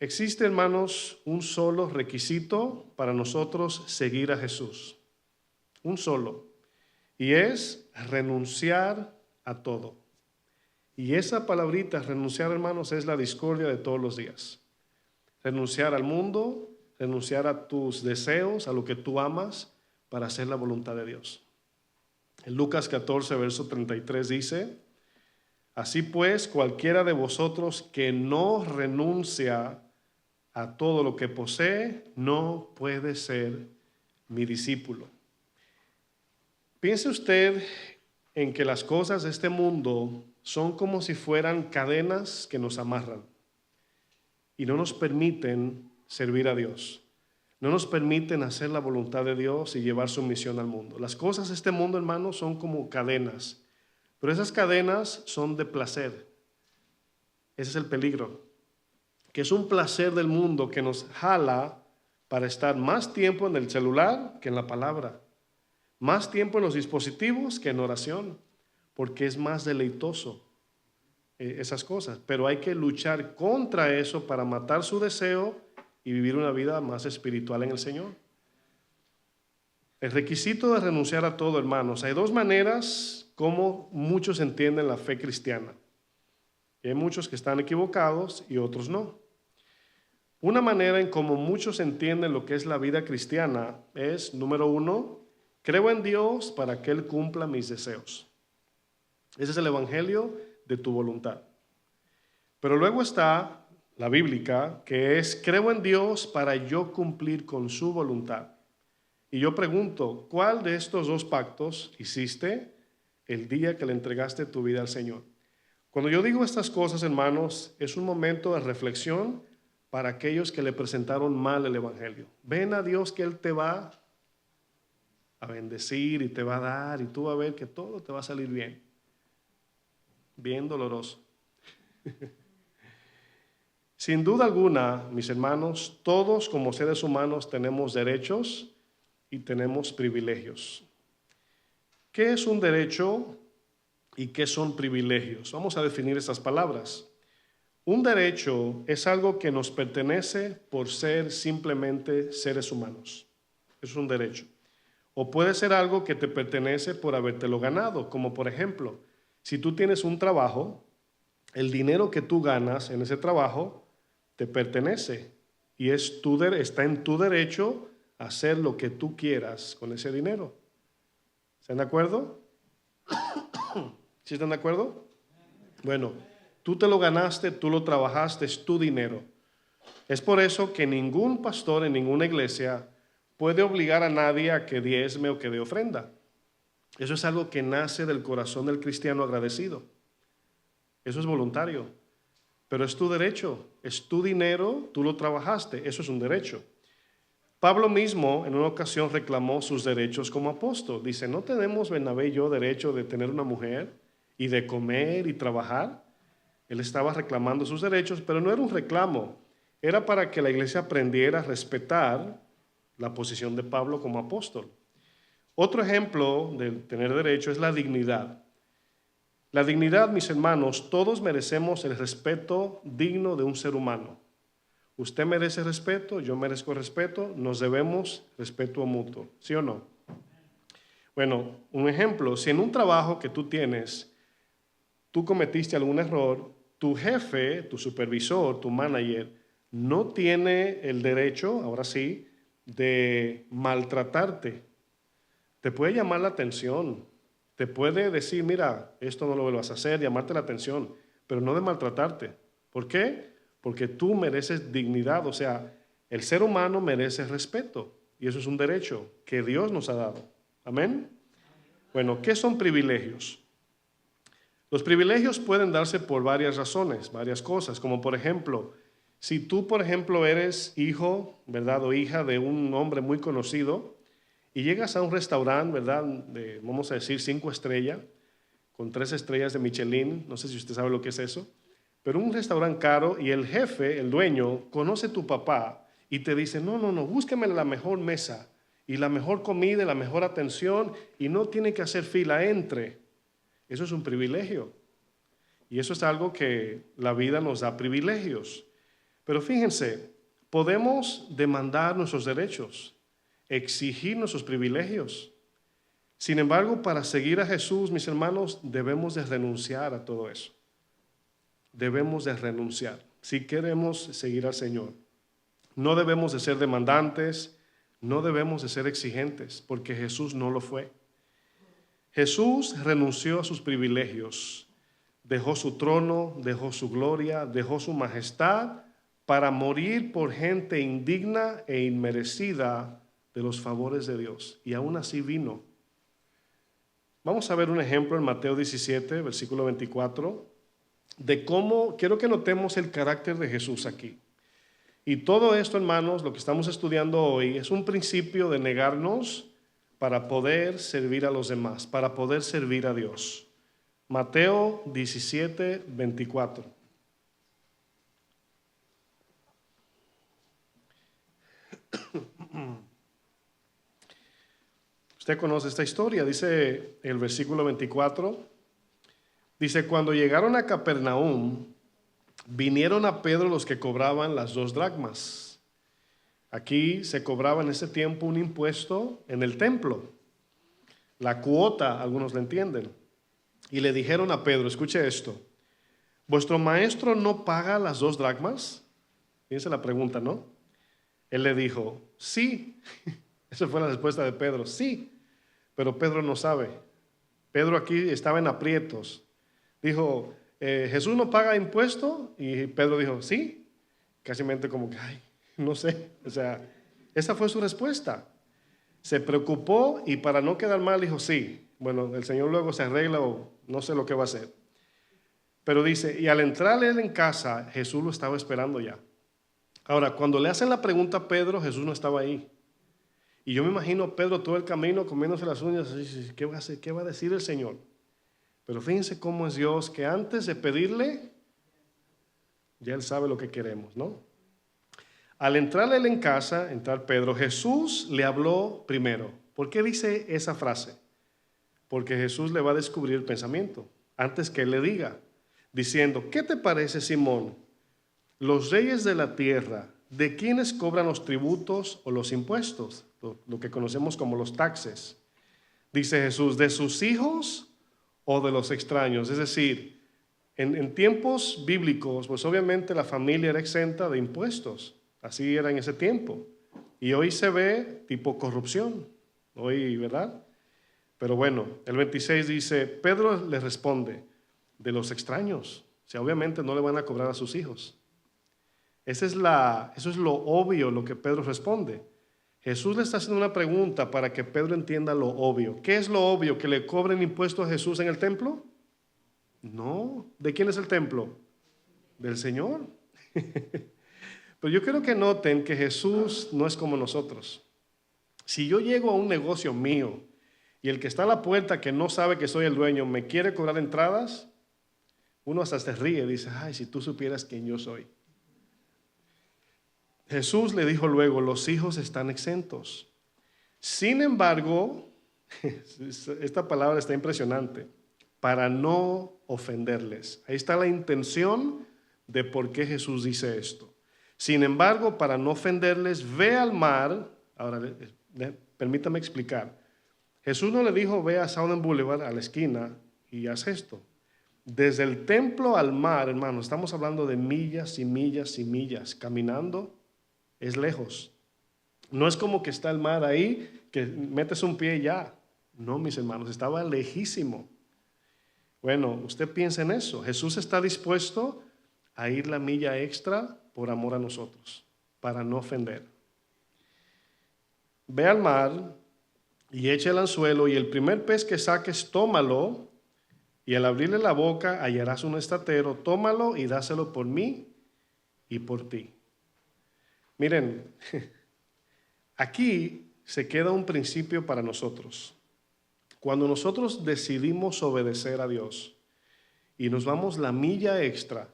Existe, hermanos, un solo requisito para nosotros seguir a Jesús. Un solo. y es renunciar a todo. Y esa palabrita, renunciar, hermanos, es la discordia de todos los días. Renunciar al mundo, renunciar a tus deseos, a lo que tú amas, para hacer la voluntad de Dios. En Lucas 14, verso 33 dice: así pues, cualquiera de vosotros que no renuncia a todo lo que posee, no puede ser mi discípulo. Piense usted en que las cosas de este mundo son como si fueran cadenas que nos amarran y no nos permiten servir a Dios. No nos permiten hacer la voluntad de Dios y llevar su misión al mundo. Las cosas de este mundo, hermanos, son como cadenas, pero esas cadenas son de placer. Ese es el peligro, que es un placer del mundo que nos jala para estar más tiempo en el celular que en la palabra, más tiempo en los dispositivos que en oración, porque es más deleitoso esas cosas. Pero hay que luchar contra eso para matar su deseo y vivir una vida más espiritual en el Señor. El requisito de renunciar a todo, hermanos, hay dos maneras como muchos entienden la fe cristiana. Y hay muchos que están equivocados y otros no. Una manera en cómo muchos entienden lo que es la vida cristiana es, número uno, creo en Dios para que Él cumpla mis deseos. Ese es el evangelio de tu voluntad. Pero luego está la bíblica, que es creo en Dios para yo cumplir con su voluntad. Y yo pregunto, ¿cuál de estos dos pactos hiciste el día que le entregaste tu vida al Señor? Cuando yo digo estas cosas, hermanos, es un momento de reflexión para aquellos que le presentaron mal el evangelio. Ven a Dios que Él te va a bendecir y te va a dar y tú vas a ver que todo te va a salir bien. Bien doloroso. Sin duda alguna, mis hermanos, todos como seres humanos tenemos derechos y tenemos privilegios. ¿Qué es un derecho y qué son privilegios? Vamos a definir estas palabras. Un derecho es algo que nos pertenece por ser simplemente seres humanos. Es un derecho. O puede ser algo que te pertenece por habértelo ganado, como por ejemplo, si tú tienes un trabajo, el dinero que tú ganas en ese trabajo te pertenece y está en tu derecho a hacer lo que tú quieras con ese dinero. ¿Están de acuerdo? ¿Sí están de acuerdo? Bueno, tú te lo ganaste, tú lo trabajaste, es tu dinero. Es por eso que ningún pastor en ninguna iglesia puede obligar a nadie a que diezme o que dé ofrenda. Eso es algo que nace del corazón del cristiano agradecido. Eso es voluntario, pero es tu derecho, es tu dinero, tú lo trabajaste, eso es un derecho. Pablo mismo en una ocasión reclamó sus derechos como apóstol. Dice, ¿no tenemos Bernabé y yo derecho de tener una mujer y de comer y trabajar? Él estaba reclamando sus derechos, pero no era un reclamo, era para que la iglesia aprendiera a respetar la posición de Pablo como apóstol. Otro ejemplo de tener derecho es la dignidad. La dignidad, mis hermanos, todos merecemos el respeto digno de un ser humano. Usted merece respeto, yo merezco respeto, nos debemos respeto mutuo, ¿sí o no? Bueno, un ejemplo, si en un trabajo que tú tienes, tú cometiste algún error, tu jefe, tu supervisor, tu manager, no tiene el derecho, ahora sí, de maltratarte. Te puede llamar la atención, te puede decir, mira, esto no lo vuelvas a hacer, llamarte la atención, pero no de maltratarte. ¿Por qué? Porque tú mereces dignidad, o sea, el ser humano merece respeto y eso es un derecho que Dios nos ha dado. ¿Amén? Bueno, ¿qué son privilegios? Los privilegios pueden darse por varias razones, varias cosas, como por ejemplo, si tú, por ejemplo, eres hijo, ¿verdad? O hija de un hombre muy conocido y llegas a un restaurante, ¿verdad? Vamos a decir 5 estrellas, con 3 estrellas de Michelin, no sé si usted sabe lo que es eso, pero un restaurante caro y el jefe, el dueño, conoce a tu papá y te dice, no, búsqueme la mejor mesa y la mejor comida y la mejor atención y no tiene que hacer fila, entre. Eso es un privilegio. Y eso es algo que la vida nos da privilegios. Pero fíjense, podemos demandar nuestros derechos, exigir nuestros privilegios. Sin embargo, para seguir a Jesús, mis hermanos, debemos de renunciar a todo eso. Debemos de renunciar si queremos seguir al Señor. No debemos de ser demandantes, no debemos de ser exigentes, porque Jesús no lo fue. Jesús renunció a sus privilegios, dejó su trono, dejó su gloria, dejó su majestad para morir por gente indigna e inmerecida de los favores de Dios. Y aún así vino. Vamos a ver un ejemplo en Mateo 17, versículo 24, de cómo, quiero que notemos el carácter de Jesús aquí. Y todo esto, hermanos, lo que estamos estudiando hoy, es un principio de negarnos para poder servir a los demás, para poder servir a Dios. Mateo 17, 24. Usted conoce esta historia, dice el versículo 24, dice, cuando llegaron a Capernaum, vinieron a Pedro los que cobraban las 2 dracmas. Aquí se cobraba en ese tiempo un impuesto en el templo, la cuota, algunos le entienden. Y le dijeron a Pedro, escuche esto, ¿vuestro maestro no paga las 2 dracmas? Fíjense la pregunta, ¿no? Él le dijo, sí. Esa fue la respuesta de Pedro, sí. Pero Pedro no sabe. Pedro aquí estaba en aprietos. Dijo, ¿Jesús no paga impuesto? Y Pedro dijo, sí. Casi como que, ay, no sé. O sea, esa fue su respuesta. Se preocupó y para no quedar mal dijo, sí. Bueno, el Señor luego se arregla o no sé lo que va a hacer. Pero dice, y al entrar él en casa, Jesús lo estaba esperando ya. Ahora, cuando le hacen la pregunta a Pedro, Jesús no estaba ahí. Y yo me imagino a Pedro todo el camino comiéndose las uñas. ¿Qué va a hacer? ¿Qué va a decir el Señor? Pero fíjense cómo es Dios, que antes de pedirle, ya Él sabe lo que queremos, ¿no? Al entrar él en casa, entrar Pedro, Jesús le habló primero. ¿Por qué dice esa frase? Porque Jesús le va a descubrir el pensamiento antes que él le diga, diciendo, ¿qué te parece, Simón? Los reyes de la tierra, ¿de quiénes cobran los tributos o los impuestos? Lo que conocemos como los taxes. Dice Jesús, ¿de sus hijos o de los extraños? Es decir, en tiempos bíblicos, pues obviamente la familia era exenta de impuestos. Así era en ese tiempo. Y hoy se ve tipo corrupción. Hoy, ¿verdad? Pero bueno, el 26 dice, Pedro le responde, de los extraños. O sea, obviamente no le van a cobrar a sus hijos. Eso es lo obvio, lo que Pedro responde. Jesús le está haciendo una pregunta para que Pedro entienda lo obvio. ¿Qué es lo obvio? ¿Que le cobren impuestos a Jesús en el templo? No. ¿De quién es el templo? Del Señor. Pero yo quiero que noten que Jesús no es como nosotros. Si yo llego a un negocio mío y el que está a la puerta, que no sabe que soy el dueño, me quiere cobrar entradas, uno hasta se ríe y dice, ay, si tú supieras quién yo soy. Jesús le dijo luego, los hijos están exentos. Sin embargo, esta palabra está impresionante, para no ofenderles. Ahí está la intención de por qué Jesús dice esto. Sin embargo, para no ofenderles, ve al mar. Ahora, permítame explicar. Jesús no le dijo, ve a Southern Boulevard, a la esquina, y haz esto. Desde el templo al mar, hermano, estamos hablando de millas y millas y millas. Caminando es lejos. No es como que está el mar ahí, que metes un pie y ya. No, mis hermanos, estaba lejísimo. Bueno, usted piensa en eso. Jesús está dispuesto a ir la milla extra por amor a nosotros, para no ofender. Ve al mar y echa el anzuelo y el primer pez que saques, tómalo, y al abrirle la boca hallarás un estatero, tómalo y dáselo por mí y por ti. Miren, aquí se queda un principio para nosotros. Cuando nosotros decidimos obedecer a Dios y nos vamos la milla extra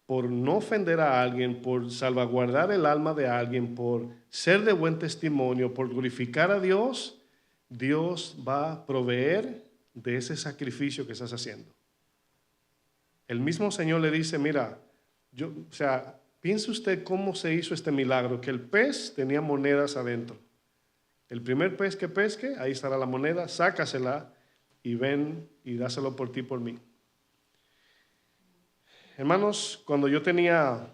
por no ofender a alguien, por salvaguardar el alma de alguien, por ser de buen testimonio, por glorificar a Dios, Dios va a proveer de ese sacrificio que estás haciendo. El mismo Señor le dice, mira, piense usted cómo se hizo este milagro, que el pez tenía monedas adentro. El primer pez que pesque, ahí estará la moneda, sácasela y ven y dáselo por ti, por mí. Hermanos, cuando yo tenía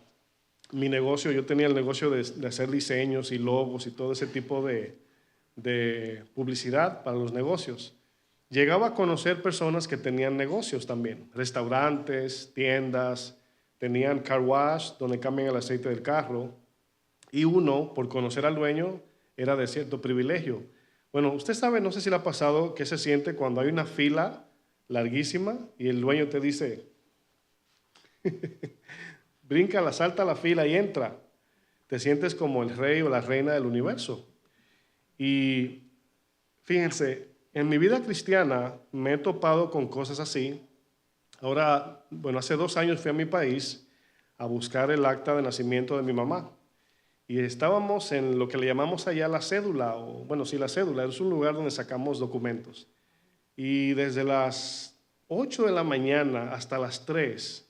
mi negocio, yo tenía el negocio de hacer diseños y logos y todo ese tipo de publicidad para los negocios. Llegaba a conocer personas que tenían negocios también, restaurantes, tiendas, tenían car wash donde cambian el aceite del carro, y uno, por conocer al dueño, era de cierto privilegio. Bueno, usted sabe, no sé si le ha pasado, qué se siente cuando hay una fila larguísima y el dueño te dice, brinca, salta la fila y entra. Te sientes como el rey o la reina del universo. Y fíjense, en mi vida cristiana me he topado con cosas así. Ahora, bueno, hace 2 años fui a mi país a buscar el acta de nacimiento de mi mamá. Y estábamos en lo que le llamamos allá la cédula, o bueno, sí, la cédula, es un lugar donde sacamos documentos. Y desde las 8 de la mañana hasta las 3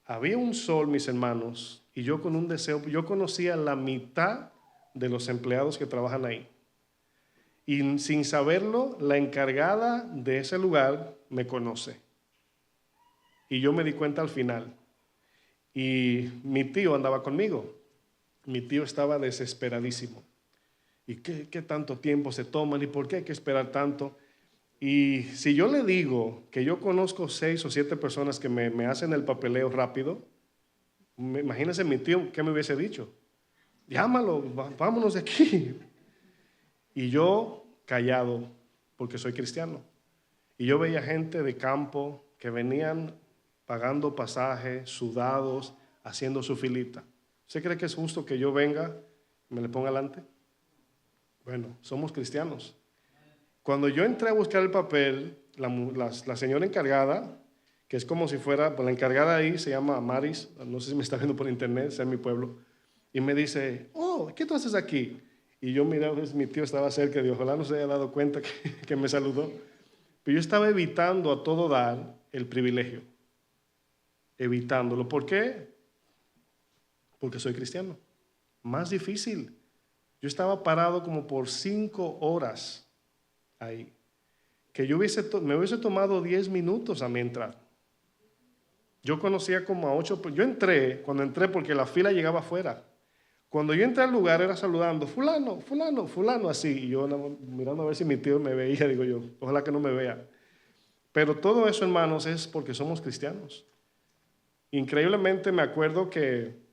había un sol, mis hermanos, y yo con un deseo, yo conocía la mitad de los empleados que trabajan ahí. Y sin saberlo, la encargada de ese lugar me conoce. Y yo me di cuenta al final. Y mi tío andaba conmigo. Mi tío estaba desesperadísimo. ¿Y qué tanto tiempo se toman? ¿Y por qué hay que esperar tanto? Y si yo le digo que yo conozco 6 o 7 personas que me hacen el papeleo rápido, imagínense mi tío qué me hubiese dicho. Llámalo, vámonos de aquí. Y yo callado, porque soy cristiano. Y yo veía gente de campo que venían pagando pasaje, sudados, haciendo su filita. ¿Usted cree que es justo que yo venga y me le ponga adelante? Bueno, somos cristianos. Cuando yo entré a buscar el papel, la señora encargada, que es como si fuera, pues la encargada ahí se llama Maris, no sé si me está viendo por internet, es en mi pueblo, y me dice, oh, ¿qué tú haces aquí? Y yo miré, mi tío estaba cerca y ojalá no se haya dado cuenta que me saludó. Pero yo estaba evitando a todo dar el privilegio, evitándolo. ¿Por qué? Porque soy cristiano. Más difícil. Yo estaba parado como por 5 horas ahí. Que yo me hubiese tomado 10 minutos a mi entrar. Yo conocía como a 8. Cuando entré porque la fila llegaba afuera. Cuando yo entré al lugar era saludando, fulano, fulano, fulano, así. Y yo mirando a ver si mi tío me veía, digo yo, ojalá que no me vea. Pero todo eso, hermanos, es porque somos cristianos. Increíblemente me acuerdo que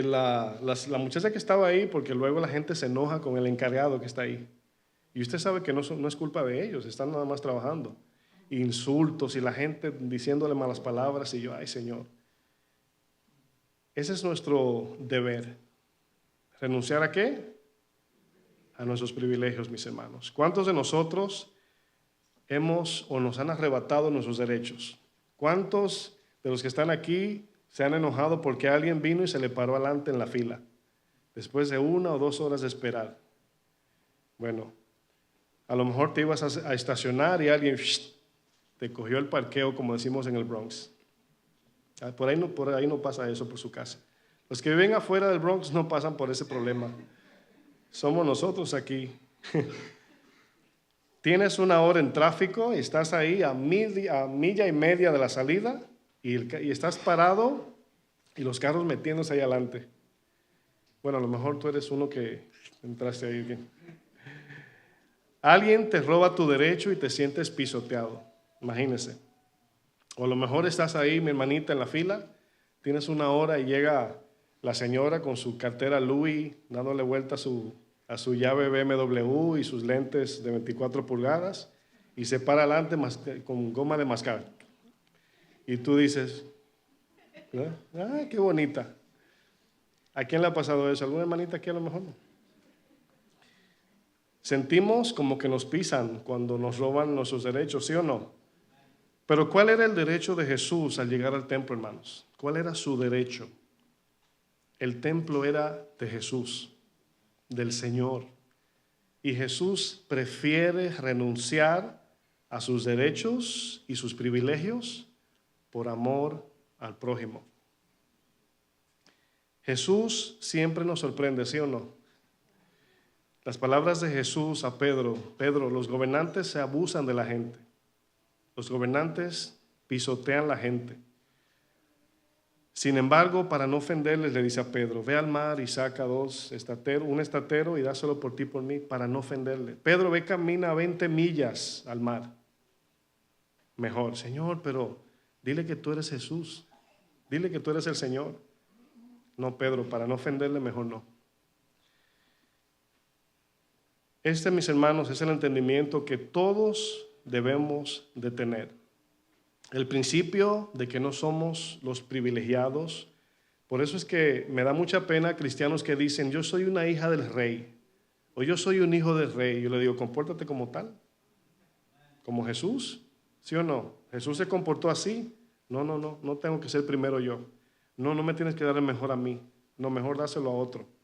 la muchacha que estaba ahí, porque luego la gente se enoja con el encargado que está ahí. Y usted sabe que no es culpa de ellos, están nada más trabajando. Insultos y la gente diciéndole malas palabras y yo, ay Señor. Ese es nuestro deber. ¿Renunciar a qué? A nuestros privilegios, mis hermanos. ¿Cuántos de nosotros hemos o nos han arrebatado nuestros derechos? ¿Cuántos de los que están aquí se han enojado porque alguien vino y se le paró adelante en la fila después de 1 o 2 horas de esperar? Bueno, a lo mejor te ibas a estacionar y alguien te cogió el parqueo, como decimos en el Bronx. Por ahí no pasa eso por su casa. Los que viven afuera del Bronx no pasan por ese problema. Somos nosotros aquí. Tienes 1 hora en tráfico y estás ahí a milla y media de la salida y estás parado y los carros metiéndose ahí adelante. Bueno, a lo mejor tú eres uno que entraste ahí. Alguien te roba tu derecho y te sientes pisoteado. Imagínese. O a lo mejor estás ahí, mi hermanita, en la fila, tienes 1 hora y llega la señora con su cartera Louis, dándole vuelta a su llave BMW y sus lentes de 24 pulgadas, y se para adelante con goma de mascar. Y tú dices, ¡ay, qué bonita! ¿A quién le ha pasado eso? ¿Alguna hermanita aquí a lo mejor no? Sentimos como que nos pisan cuando nos roban nuestros derechos, ¿sí o no? Pero ¿cuál era el derecho de Jesús al llegar al templo, hermanos? ¿Cuál era su derecho? El templo era de Jesús, del Señor. Y Jesús prefiere renunciar a sus derechos y sus privilegios por amor al prójimo. Jesús siempre nos sorprende, ¿sí o no? Las palabras de Jesús a Pedro: Pedro, los gobernantes se abusan de la gente. Los gobernantes pisotean la gente. Sin embargo, para no ofenderles, le dice a Pedro: ve al mar y saca un estatero y dáselo por ti, por mí, para no ofenderle. Pedro, ve, camina 20 millas al mar. Mejor, Señor, pero dile que tú eres Jesús. Dile que tú eres el Señor. No, Pedro, para no ofenderle, mejor no. Este, mis hermanos, es el entendimiento que todos debemos de tener. El principio de que no somos los privilegiados. Por eso es que me da mucha pena cristianos que dicen: yo soy una hija del rey, o yo soy un hijo del rey. Yo le digo: compórtate como tal, como Jesús, ¿sí o no? Jesús se comportó así. No tengo que ser primero yo. No me tienes que dar el mejor a mí. No, mejor dáselo a otro.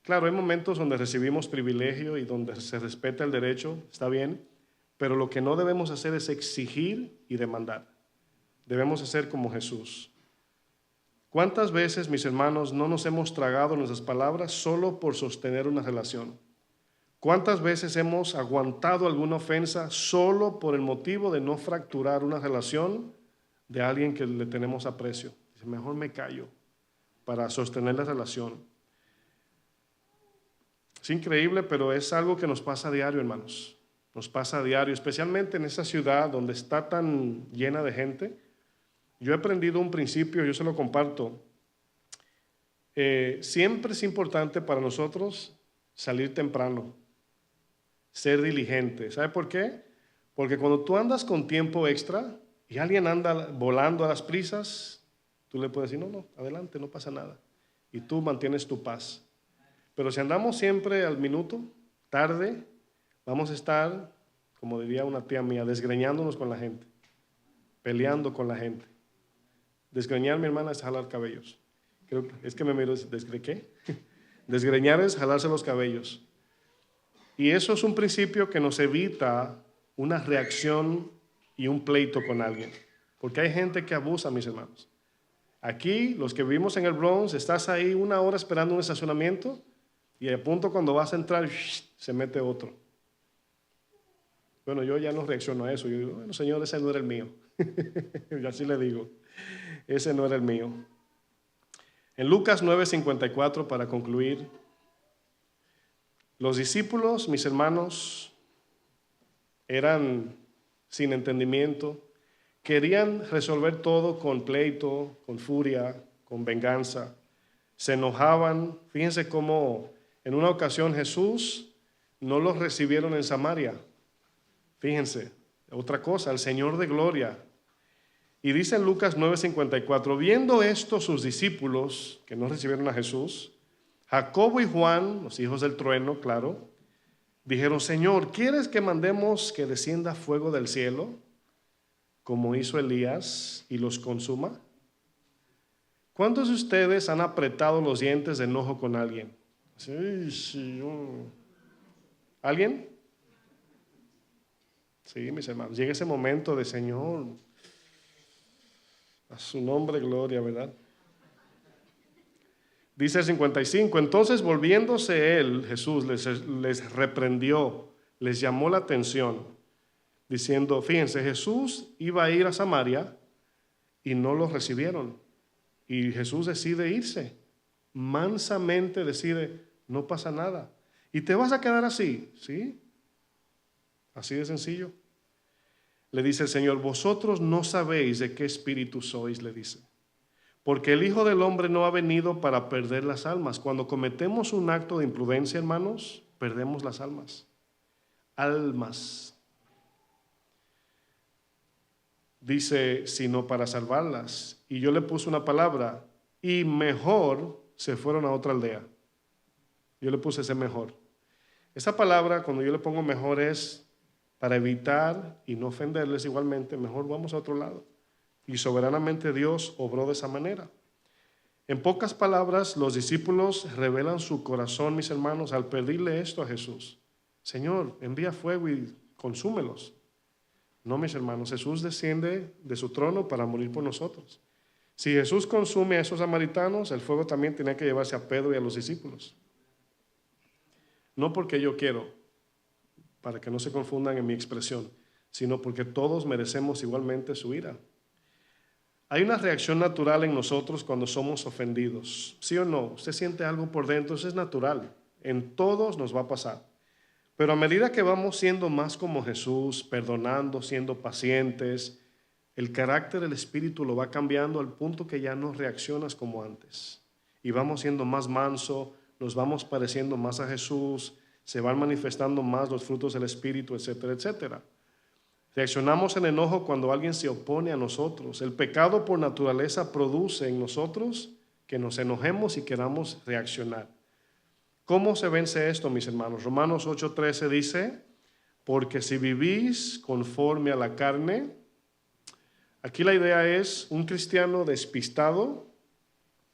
Claro, hay momentos donde recibimos privilegio y donde se respeta el derecho, está bien, pero lo que no debemos hacer es exigir y demandar. Debemos hacer como Jesús. ¿Cuántas veces, mis hermanos, no nos hemos tragado nuestras palabras solo por sostener una relación? ¿Cuántas veces hemos aguantado alguna ofensa solo por el motivo de no fracturar una relación de alguien que le tenemos aprecio? Dice: mejor me callo para sostener la relación. Es increíble, pero es algo que nos pasa a diario, hermanos. Nos pasa a diario, especialmente en esta ciudad donde está tan llena de gente. Yo he aprendido un principio, yo se lo comparto. Siempre es importante para nosotros salir temprano, ser diligente. ¿Sabe por qué? Porque cuando tú andas con tiempo extra y alguien anda volando a las prisas, tú le puedes decir: no, adelante, no pasa nada. Y tú mantienes tu paz. Pero si andamos siempre al minuto, tarde, vamos a estar, como diría una tía mía, desgreñándonos con la gente, peleando con la gente. Desgreñar, mi hermana, es jalar cabellos. Es que me miro, ¿qué? Desgreñar es jalarse los cabellos. Y eso es un principio que nos evita una reacción y un pleito con alguien. Porque hay gente que abusa, mis hermanos. Aquí, los que vivimos en el Bronx, estás ahí 1 hora esperando un estacionamiento y a punto cuando vas a entrar, se mete otro. Bueno, yo ya no reacciono a eso. Yo digo: bueno, Señor, ese no era el mío. Y así le digo: ese no era el mío. En Lucas 9:54, para concluir, los discípulos, mis hermanos, eran sin entendimiento, querían resolver todo con pleito, con furia, con venganza. Se enojaban. Fíjense cómo en una ocasión Jesús no los recibieron en Samaria. Fíjense, otra cosa, el Señor de gloria. Y dice en Lucas 9:54, viendo esto sus discípulos, que no recibieron a Jesús, Jacobo y Juan, los hijos del trueno, claro, dijeron: Señor, ¿quieres que mandemos que descienda fuego del cielo, como hizo Elías, y los consuma? ¿Cuántos de ustedes han apretado los dientes de enojo con alguien? Sí. ¿Alguien? Sí, mis hermanos, llega ese momento de: Señor, a su nombre gloria, ¿verdad? Dice el 55, entonces volviéndose él, Jesús, les reprendió, les llamó la atención, diciendo: fíjense, Jesús iba a ir a Samaria y no lo recibieron. Y Jesús decide irse, mansamente decide: no pasa nada. ¿Y te vas a quedar así? ¿Sí? Así de sencillo. Le dice el Señor: vosotros no sabéis de qué espíritu sois, le dice. Porque el Hijo del Hombre no ha venido para perder las almas. Cuando cometemos un acto de imprudencia, hermanos, perdemos las almas. Almas. Dice, sino para salvarlas. Y yo le puse una palabra: y mejor se fueron a otra aldea. Yo le puse ese mejor. Esa palabra, cuando yo le pongo mejor, es para evitar y no ofenderles igualmente. Mejor vamos a otro lado. Y soberanamente Dios obró de esa manera. En pocas palabras, los discípulos revelan su corazón, mis hermanos, al pedirle esto a Jesús: Señor, envía fuego y consúmelos. No, mis hermanos, Jesús desciende de su trono para morir por nosotros. Si Jesús consume a esos samaritanos, el fuego también tenía que llevarse a Pedro y a los discípulos. No porque yo quiero, para que no se confundan en mi expresión, sino porque todos merecemos igualmente su ira. Hay una reacción natural en nosotros cuando somos ofendidos. ¿Sí o no? Usted siente algo por dentro, eso es natural. En todos nos va a pasar. Pero a medida que vamos siendo más como Jesús, perdonando, siendo pacientes, el carácter del Espíritu lo va cambiando al punto que ya no reaccionas como antes. Y vamos siendo más manso, nos vamos pareciendo más a Jesús, se van manifestando más los frutos del Espíritu, etcétera, etcétera. Reaccionamos en enojo cuando alguien se opone a nosotros. El pecado por naturaleza produce en nosotros que nos enojemos y queramos reaccionar. ¿Cómo se vence esto, mis hermanos? Romanos 8:13 dice, porque si vivís conforme a la carne, aquí la idea es un cristiano despistado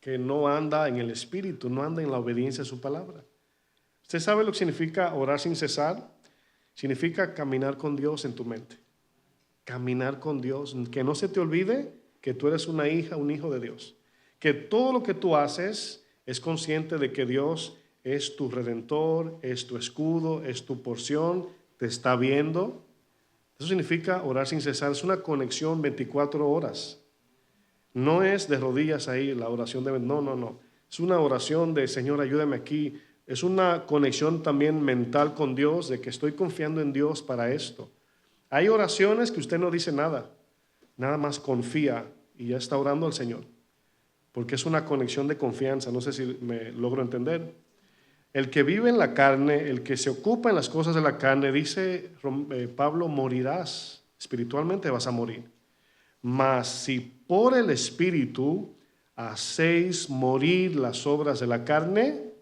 que no anda en el Espíritu, no anda en la obediencia a su palabra. ¿Usted sabe lo que significa orar sin cesar? Significa caminar con Dios en tu mente. Caminar con Dios, que no se te olvide que tú eres una hija, un hijo de Dios. Que todo lo que tú haces es consciente de que Dios es tu redentor, es tu escudo, es tu porción, te está viendo. Eso significa orar sin cesar, es una conexión 24 horas. No es de rodillas ahí la oración de... No. Es una oración de Señor, ayúdame aquí. Es una conexión también mental con Dios, de que estoy confiando en Dios para esto. Hay oraciones que usted no dice nada, nada más confía y ya está orando al Señor, porque es una conexión de confianza. No sé si me logro entender. El que vive en la carne, el que se ocupa en las cosas de la carne, dice Pablo, morirás, espiritualmente vas a morir. Mas si por el Espíritu hacéis morir las obras de la carne,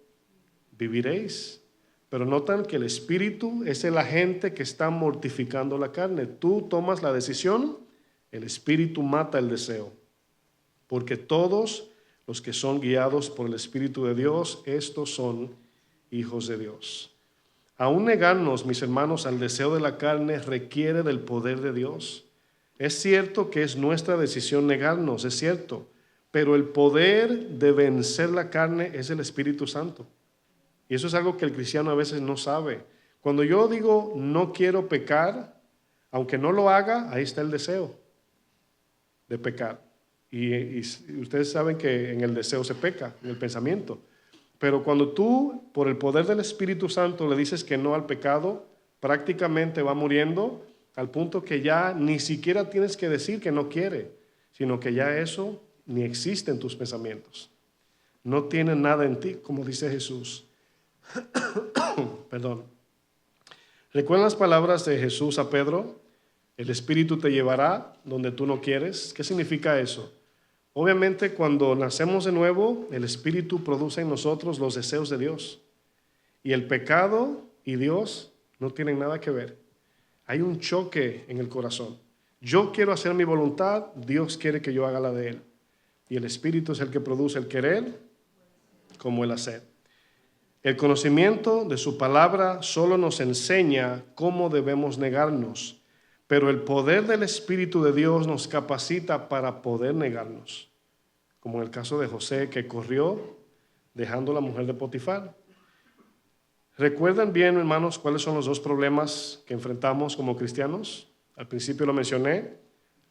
viviréis. Pero notan que el Espíritu es el agente que está mortificando la carne. Tú tomas la decisión, el Espíritu mata el deseo. Porque todos los que son guiados por el Espíritu de Dios, estos son hijos de Dios. Aún negarnos, mis hermanos, al deseo de la carne requiere del poder de Dios. Es cierto que es nuestra decisión negarnos, es cierto, pero el poder de vencer la carne es el Espíritu Santo. Y eso es algo que el cristiano a veces no sabe. Cuando yo digo no quiero pecar, aunque no lo haga, ahí está el deseo de pecar. Y ustedes saben que en el deseo se peca, en el pensamiento. Pero cuando tú, por el poder del Espíritu Santo, le dices que no al pecado, prácticamente va muriendo al punto que ya ni siquiera tienes que decir que no quiere, sino que ya eso ni existe en tus pensamientos. No tiene nada en ti, como dice Jesús. Perdón. ¿Recuerdan las palabras de Jesús a Pedro? El Espíritu te llevará donde tú no quieres. ¿Qué significa eso? Obviamente, cuando nacemos de nuevo, el Espíritu produce en nosotros los deseos de Dios. Y el pecado y Dios no tienen nada que ver. Hay un choque en el corazón. Yo quiero hacer mi voluntad, Dios quiere que yo haga la de Él. Y el Espíritu es el que produce el querer como el hacer. El conocimiento de su palabra solo nos enseña cómo debemos negarnos, pero el poder del Espíritu de Dios nos capacita para poder negarnos, como en el caso de José, que corrió dejando a la mujer de Potifar. ¿Recuerdan bien, hermanos, cuáles son los dos problemas que enfrentamos como cristianos? Al principio lo mencioné,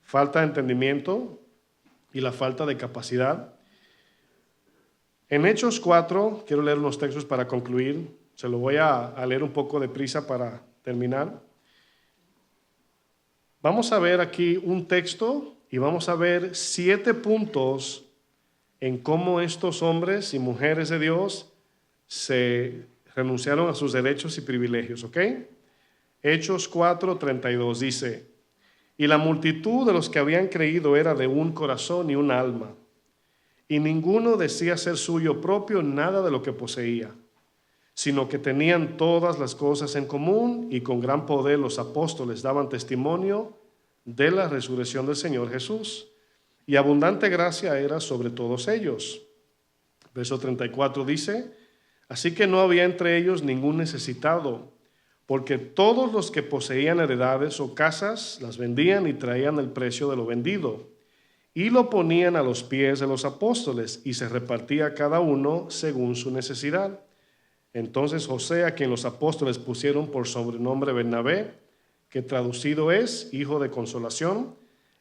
falta de entendimiento y la falta de capacidad. En Hechos 4, quiero leer unos textos para concluir, se lo voy a leer un poco deprisa para terminar. Vamos a ver aquí un texto y vamos a ver 7 puntos en cómo estos hombres y mujeres de Dios se renunciaron a sus derechos y privilegios, ¿ok? Hechos 4:32 dice, y la multitud de los que habían creído era de un corazón y un alma. Y ninguno decía ser suyo propio nada de lo que poseía, sino que tenían todas las cosas en común y con gran poder los apóstoles daban testimonio de la resurrección del Señor Jesús. Y abundante gracia era sobre todos ellos. Verso 34 dice, así que no había entre ellos ningún necesitado, porque todos los que poseían heredades o casas las vendían y traían el precio de lo vendido y lo ponían a los pies de los apóstoles y se repartía cada uno según su necesidad. Entonces José, a quien los apóstoles pusieron por sobrenombre Bernabé, que traducido es hijo de consolación,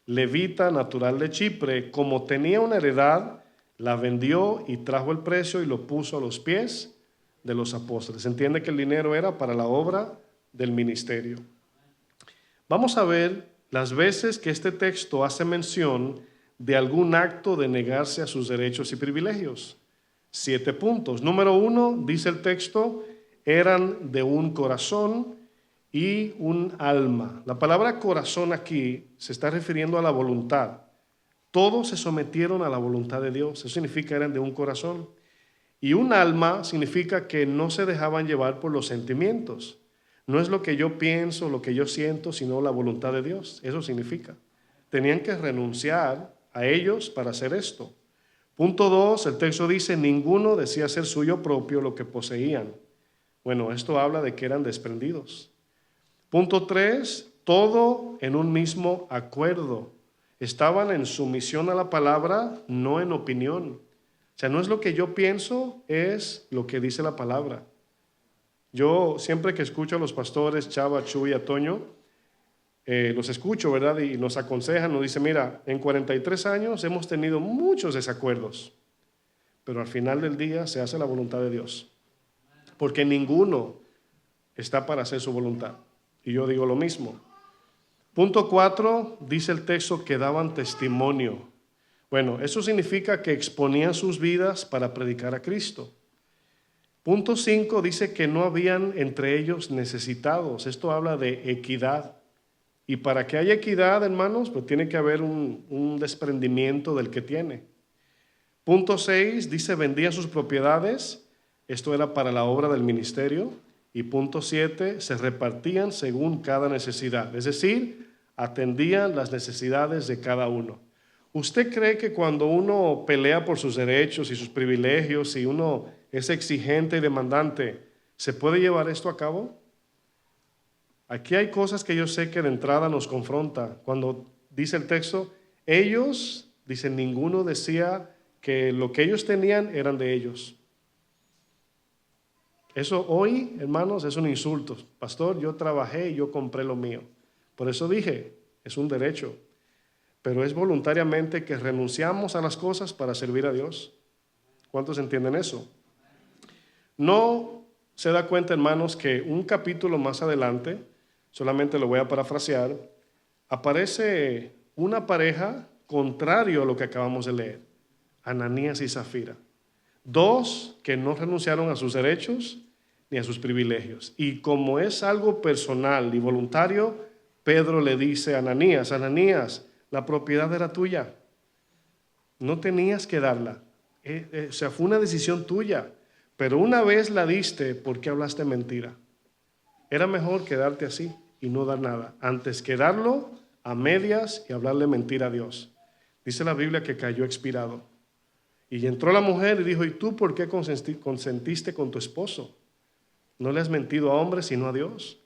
levita natural de Chipre, como tenía una heredad, la vendió y trajo el precio y lo puso a los pies de los apóstoles. Se entiende que el dinero era para la obra del ministerio. Vamos a ver las veces que este texto hace mención de algún acto de negarse a sus derechos y privilegios. 7 puntos. Número 1, dice el texto, eran de un corazón y un alma. La palabra corazón aquí se está refiriendo a la voluntad. Todos se sometieron a la voluntad de Dios. Eso significa eran de un corazón. Y un alma significa que no se dejaban llevar por los sentimientos. No es lo que yo pienso, lo que yo siento, sino la voluntad de Dios. Eso significa. Tenían que renunciar a ellos para hacer esto. Punto 2, el texto dice, ninguno decía ser suyo propio lo que poseían. Bueno, esto habla de que eran desprendidos. Punto 3, todo en un mismo acuerdo. Estaban en sumisión a la palabra, no en opinión. O sea, no es lo que yo pienso, es lo que dice la palabra. Yo siempre que escucho a los pastores, Chava, Chuy y a Toño, los escucho, ¿verdad? Y nos aconsejan, nos dicen, mira, en 43 años hemos tenido muchos desacuerdos, pero al final del día se hace la voluntad de Dios, porque ninguno está para hacer su voluntad. Y yo digo lo mismo. Punto 4, dice el texto que daban testimonio. Bueno, eso significa que exponían sus vidas para predicar a Cristo. Punto 5 dice que no habían entre ellos necesitados. Esto habla de equidad. Y para que haya equidad, hermanos, pues tiene que haber un desprendimiento del que tiene. Punto 6 dice vendían sus propiedades. Esto era para la obra del ministerio. Y punto 7, se repartían según cada necesidad. Es decir, atendían las necesidades de cada uno. ¿Usted cree que cuando uno pelea por sus derechos y sus privilegios y uno es exigente y demandante, se puede llevar esto a cabo? Aquí hay cosas que yo sé que de entrada nos confronta. Cuando dice el texto, ellos, dice, ninguno decía que lo que ellos tenían eran de ellos. Eso hoy, hermanos, es un insulto. Pastor, yo trabajé y yo compré lo mío. Por eso dije, es un derecho. Pero es voluntariamente que renunciamos a las cosas para servir a Dios. ¿Cuántos entienden eso? No se da cuenta, hermanos, que un capítulo más adelante, solamente lo voy a parafrasear, aparece una pareja contrario a lo que acabamos de leer, Ananías y Zafira. Dos que no renunciaron a sus derechos ni a sus privilegios. Y como es algo personal y voluntario, Pedro le dice a Ananías, Ananías, la propiedad era tuya, no tenías que darla. O sea, fue una decisión tuya, pero una vez la diste, ¿por qué hablaste mentira? Era mejor quedarte así y no dar nada, antes que darlo a medias y hablarle mentira a Dios. Dice la Biblia que cayó expirado. Y entró la mujer y dijo, ¿y tú por qué consentiste con tu esposo? No le has mentido a hombres sino a Dios.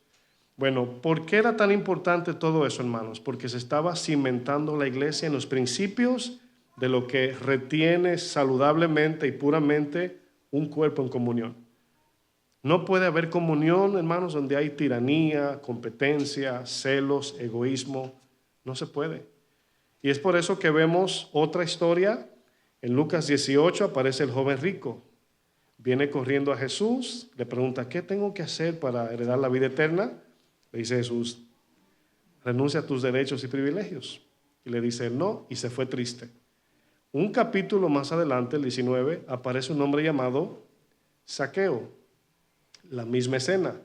Bueno, ¿por qué era tan importante todo eso, hermanos? Porque se estaba cimentando la iglesia en los principios de lo que retiene saludablemente y puramente un cuerpo en comunión. No puede haber comunión, hermanos, donde hay tiranía, competencia, celos, egoísmo. No se puede. Y es por eso que vemos otra historia. En Lucas 18 aparece el joven rico. Viene corriendo a Jesús, le pregunta, ¿qué tengo que hacer para heredar la vida eterna? Le dice Jesús, renuncia a tus derechos y privilegios. Y le dice no, y se fue triste. Un capítulo más adelante, el 19, aparece un hombre llamado Zaqueo. La misma escena.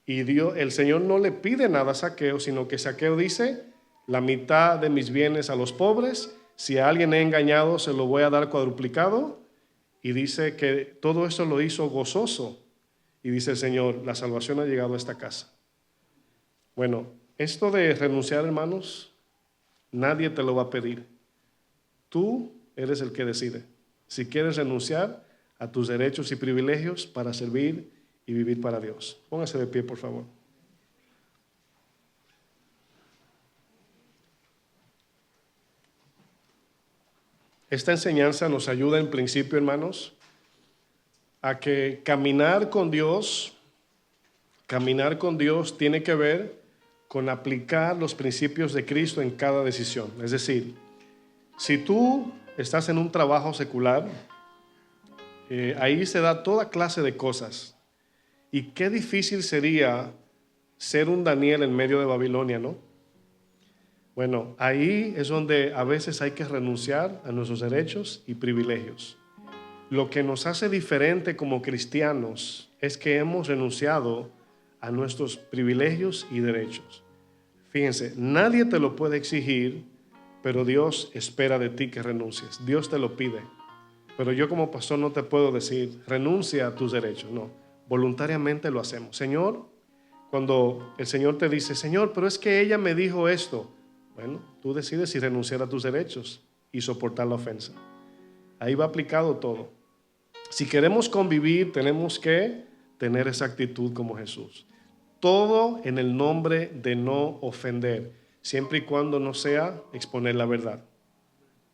Y el Señor no le pide nada a Zaqueo, sino que Zaqueo dice, la mitad de mis bienes a los pobres, si a alguien he engañado, se lo voy a dar cuadruplicado. Y dice que todo eso lo hizo gozoso. Y dice el Señor, la salvación ha llegado a esta casa. Bueno, esto de renunciar, hermanos, nadie te lo va a pedir. Tú eres el que decide. Si quieres renunciar a tus derechos y privilegios para servir y vivir para Dios. Póngase de pie, por favor. Esta enseñanza nos ayuda en principio, hermanos, a que caminar con Dios tiene que ver con aplicar los principios de Cristo en cada decisión. Es decir, si tú estás en un trabajo secular, ahí se da toda clase de cosas. Y qué difícil sería ser un Daniel en medio de Babilonia, ¿no? Bueno, ahí es donde a veces hay que renunciar a nuestros derechos y privilegios. Lo que nos hace diferente como cristianos es que hemos renunciado a nuestros privilegios y derechos. Fíjense, nadie te lo puede exigir, pero Dios espera de ti que renuncies. Dios te lo pide. Pero yo como pastor no te puedo decir, renuncia a tus derechos. No, voluntariamente lo hacemos. Señor, cuando el Señor te dice, Señor, pero es que ella me dijo esto. Bueno, tú decides si renunciar a tus derechos y soportar la ofensa. Ahí va aplicado todo. Si queremos convivir, tenemos que tener esa actitud como Jesús. Todo en el nombre de no ofender, siempre y cuando no sea exponer la verdad.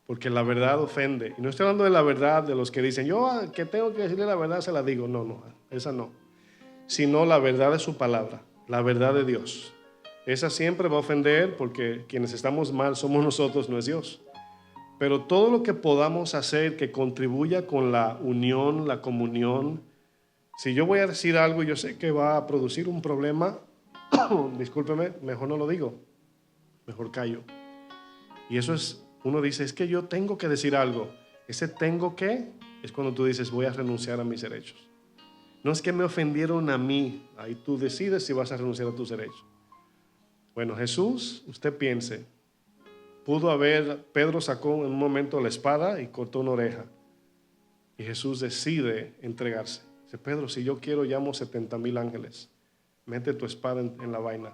Porque la verdad ofende. Y no estoy hablando de la verdad de los que dicen, yo que tengo que decirle la verdad se la digo. No, esa no. Sino la verdad de su palabra, la verdad de Dios. Esa siempre va a ofender porque quienes estamos mal somos nosotros, no es Dios. Pero todo lo que podamos hacer que contribuya con la unión, la comunión. Si yo voy a decir algo y yo sé que va a producir un problema, discúlpeme, mejor no lo digo, mejor callo. Y eso es, uno dice, es que yo tengo que decir algo. Ese tengo que es cuando tú dices, voy a renunciar a mis derechos. No es que me ofendieron a mí, ahí tú decides si vas a renunciar a tus derechos. Bueno, Jesús, usted piense, Pedro sacó en un momento la espada y cortó una oreja. Y Jesús decide entregarse. Dice, Pedro, si yo quiero, llamo 70,000 ángeles. Mete tu espada en la vaina.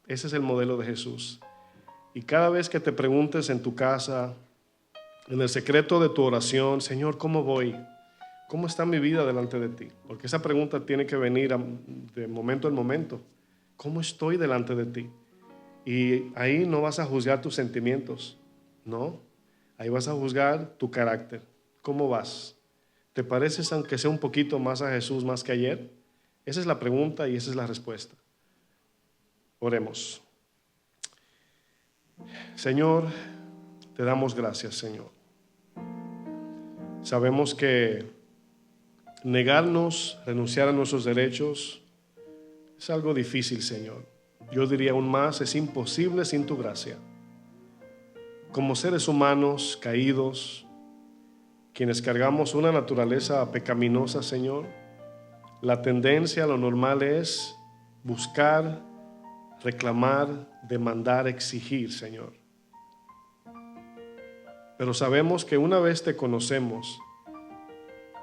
Ese es el modelo de Jesús. Y cada vez que te preguntes en tu casa, en el secreto de tu oración, Señor, ¿cómo voy? ¿Cómo está mi vida delante de ti? Porque esa pregunta tiene que venir de momento en momento. ¿Cómo estoy delante de ti? Y ahí no vas a juzgar tus sentimientos, no. Ahí vas a juzgar tu carácter. ¿Cómo vas? ¿Te pareces, aunque sea un poquito más a Jesús más que ayer? Esa es la pregunta y esa es la respuesta. Oremos. Señor, te damos gracias, Señor. Sabemos que negarnos, renunciar a nuestros derechos, es algo difícil, Señor. Yo diría aún más, es imposible sin tu gracia. Como seres humanos caídos, quienes cargamos una naturaleza pecaminosa, Señor, la tendencia, lo normal es buscar, reclamar, demandar, exigir, Señor. Pero sabemos que una vez te conocemos,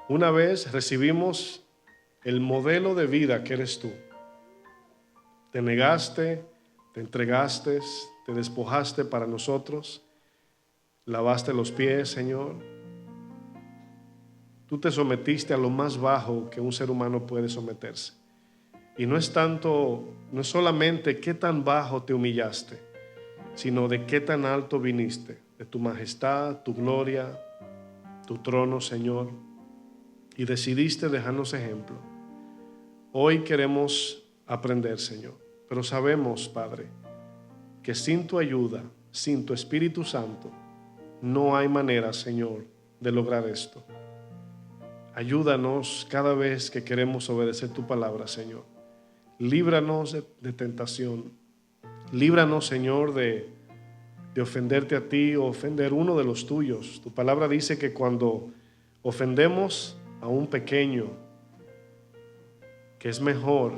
una vez recibimos el modelo de vida que eres tú, te negaste, te entregaste, te despojaste para nosotros, lavaste los pies, Señor. Tú te sometiste a lo más bajo que un ser humano puede someterse. Y no es solamente qué tan bajo te humillaste, sino de qué tan alto viniste, de tu majestad, tu gloria, tu trono, Señor. Y decidiste dejarnos ejemplo. Hoy queremos aprender, Señor. Pero sabemos, Padre, que sin tu ayuda, sin tu Espíritu Santo, no hay manera, Señor, de lograr esto. Ayúdanos cada vez que queremos obedecer tu palabra, Señor. Líbranos de tentación. Líbranos, Señor, de ofenderte a ti o ofender uno de los tuyos. Tu palabra dice que cuando ofendemos a un pequeño, que es mejor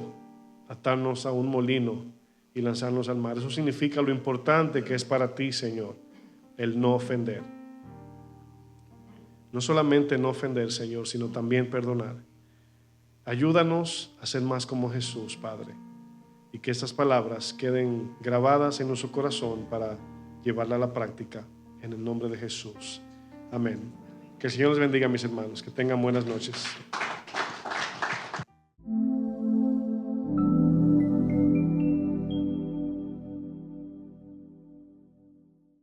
atarnos a un molino y lanzarnos al mar. Eso significa lo importante que es para ti, Señor, el no ofender. No solamente no ofender, Señor, sino también perdonar. Ayúdanos a ser más como Jesús, Padre, y que estas palabras queden grabadas en nuestro corazón para llevarla a la práctica en el nombre de Jesús. Amén. Que el Señor les bendiga, mis hermanos. Que tengan buenas noches.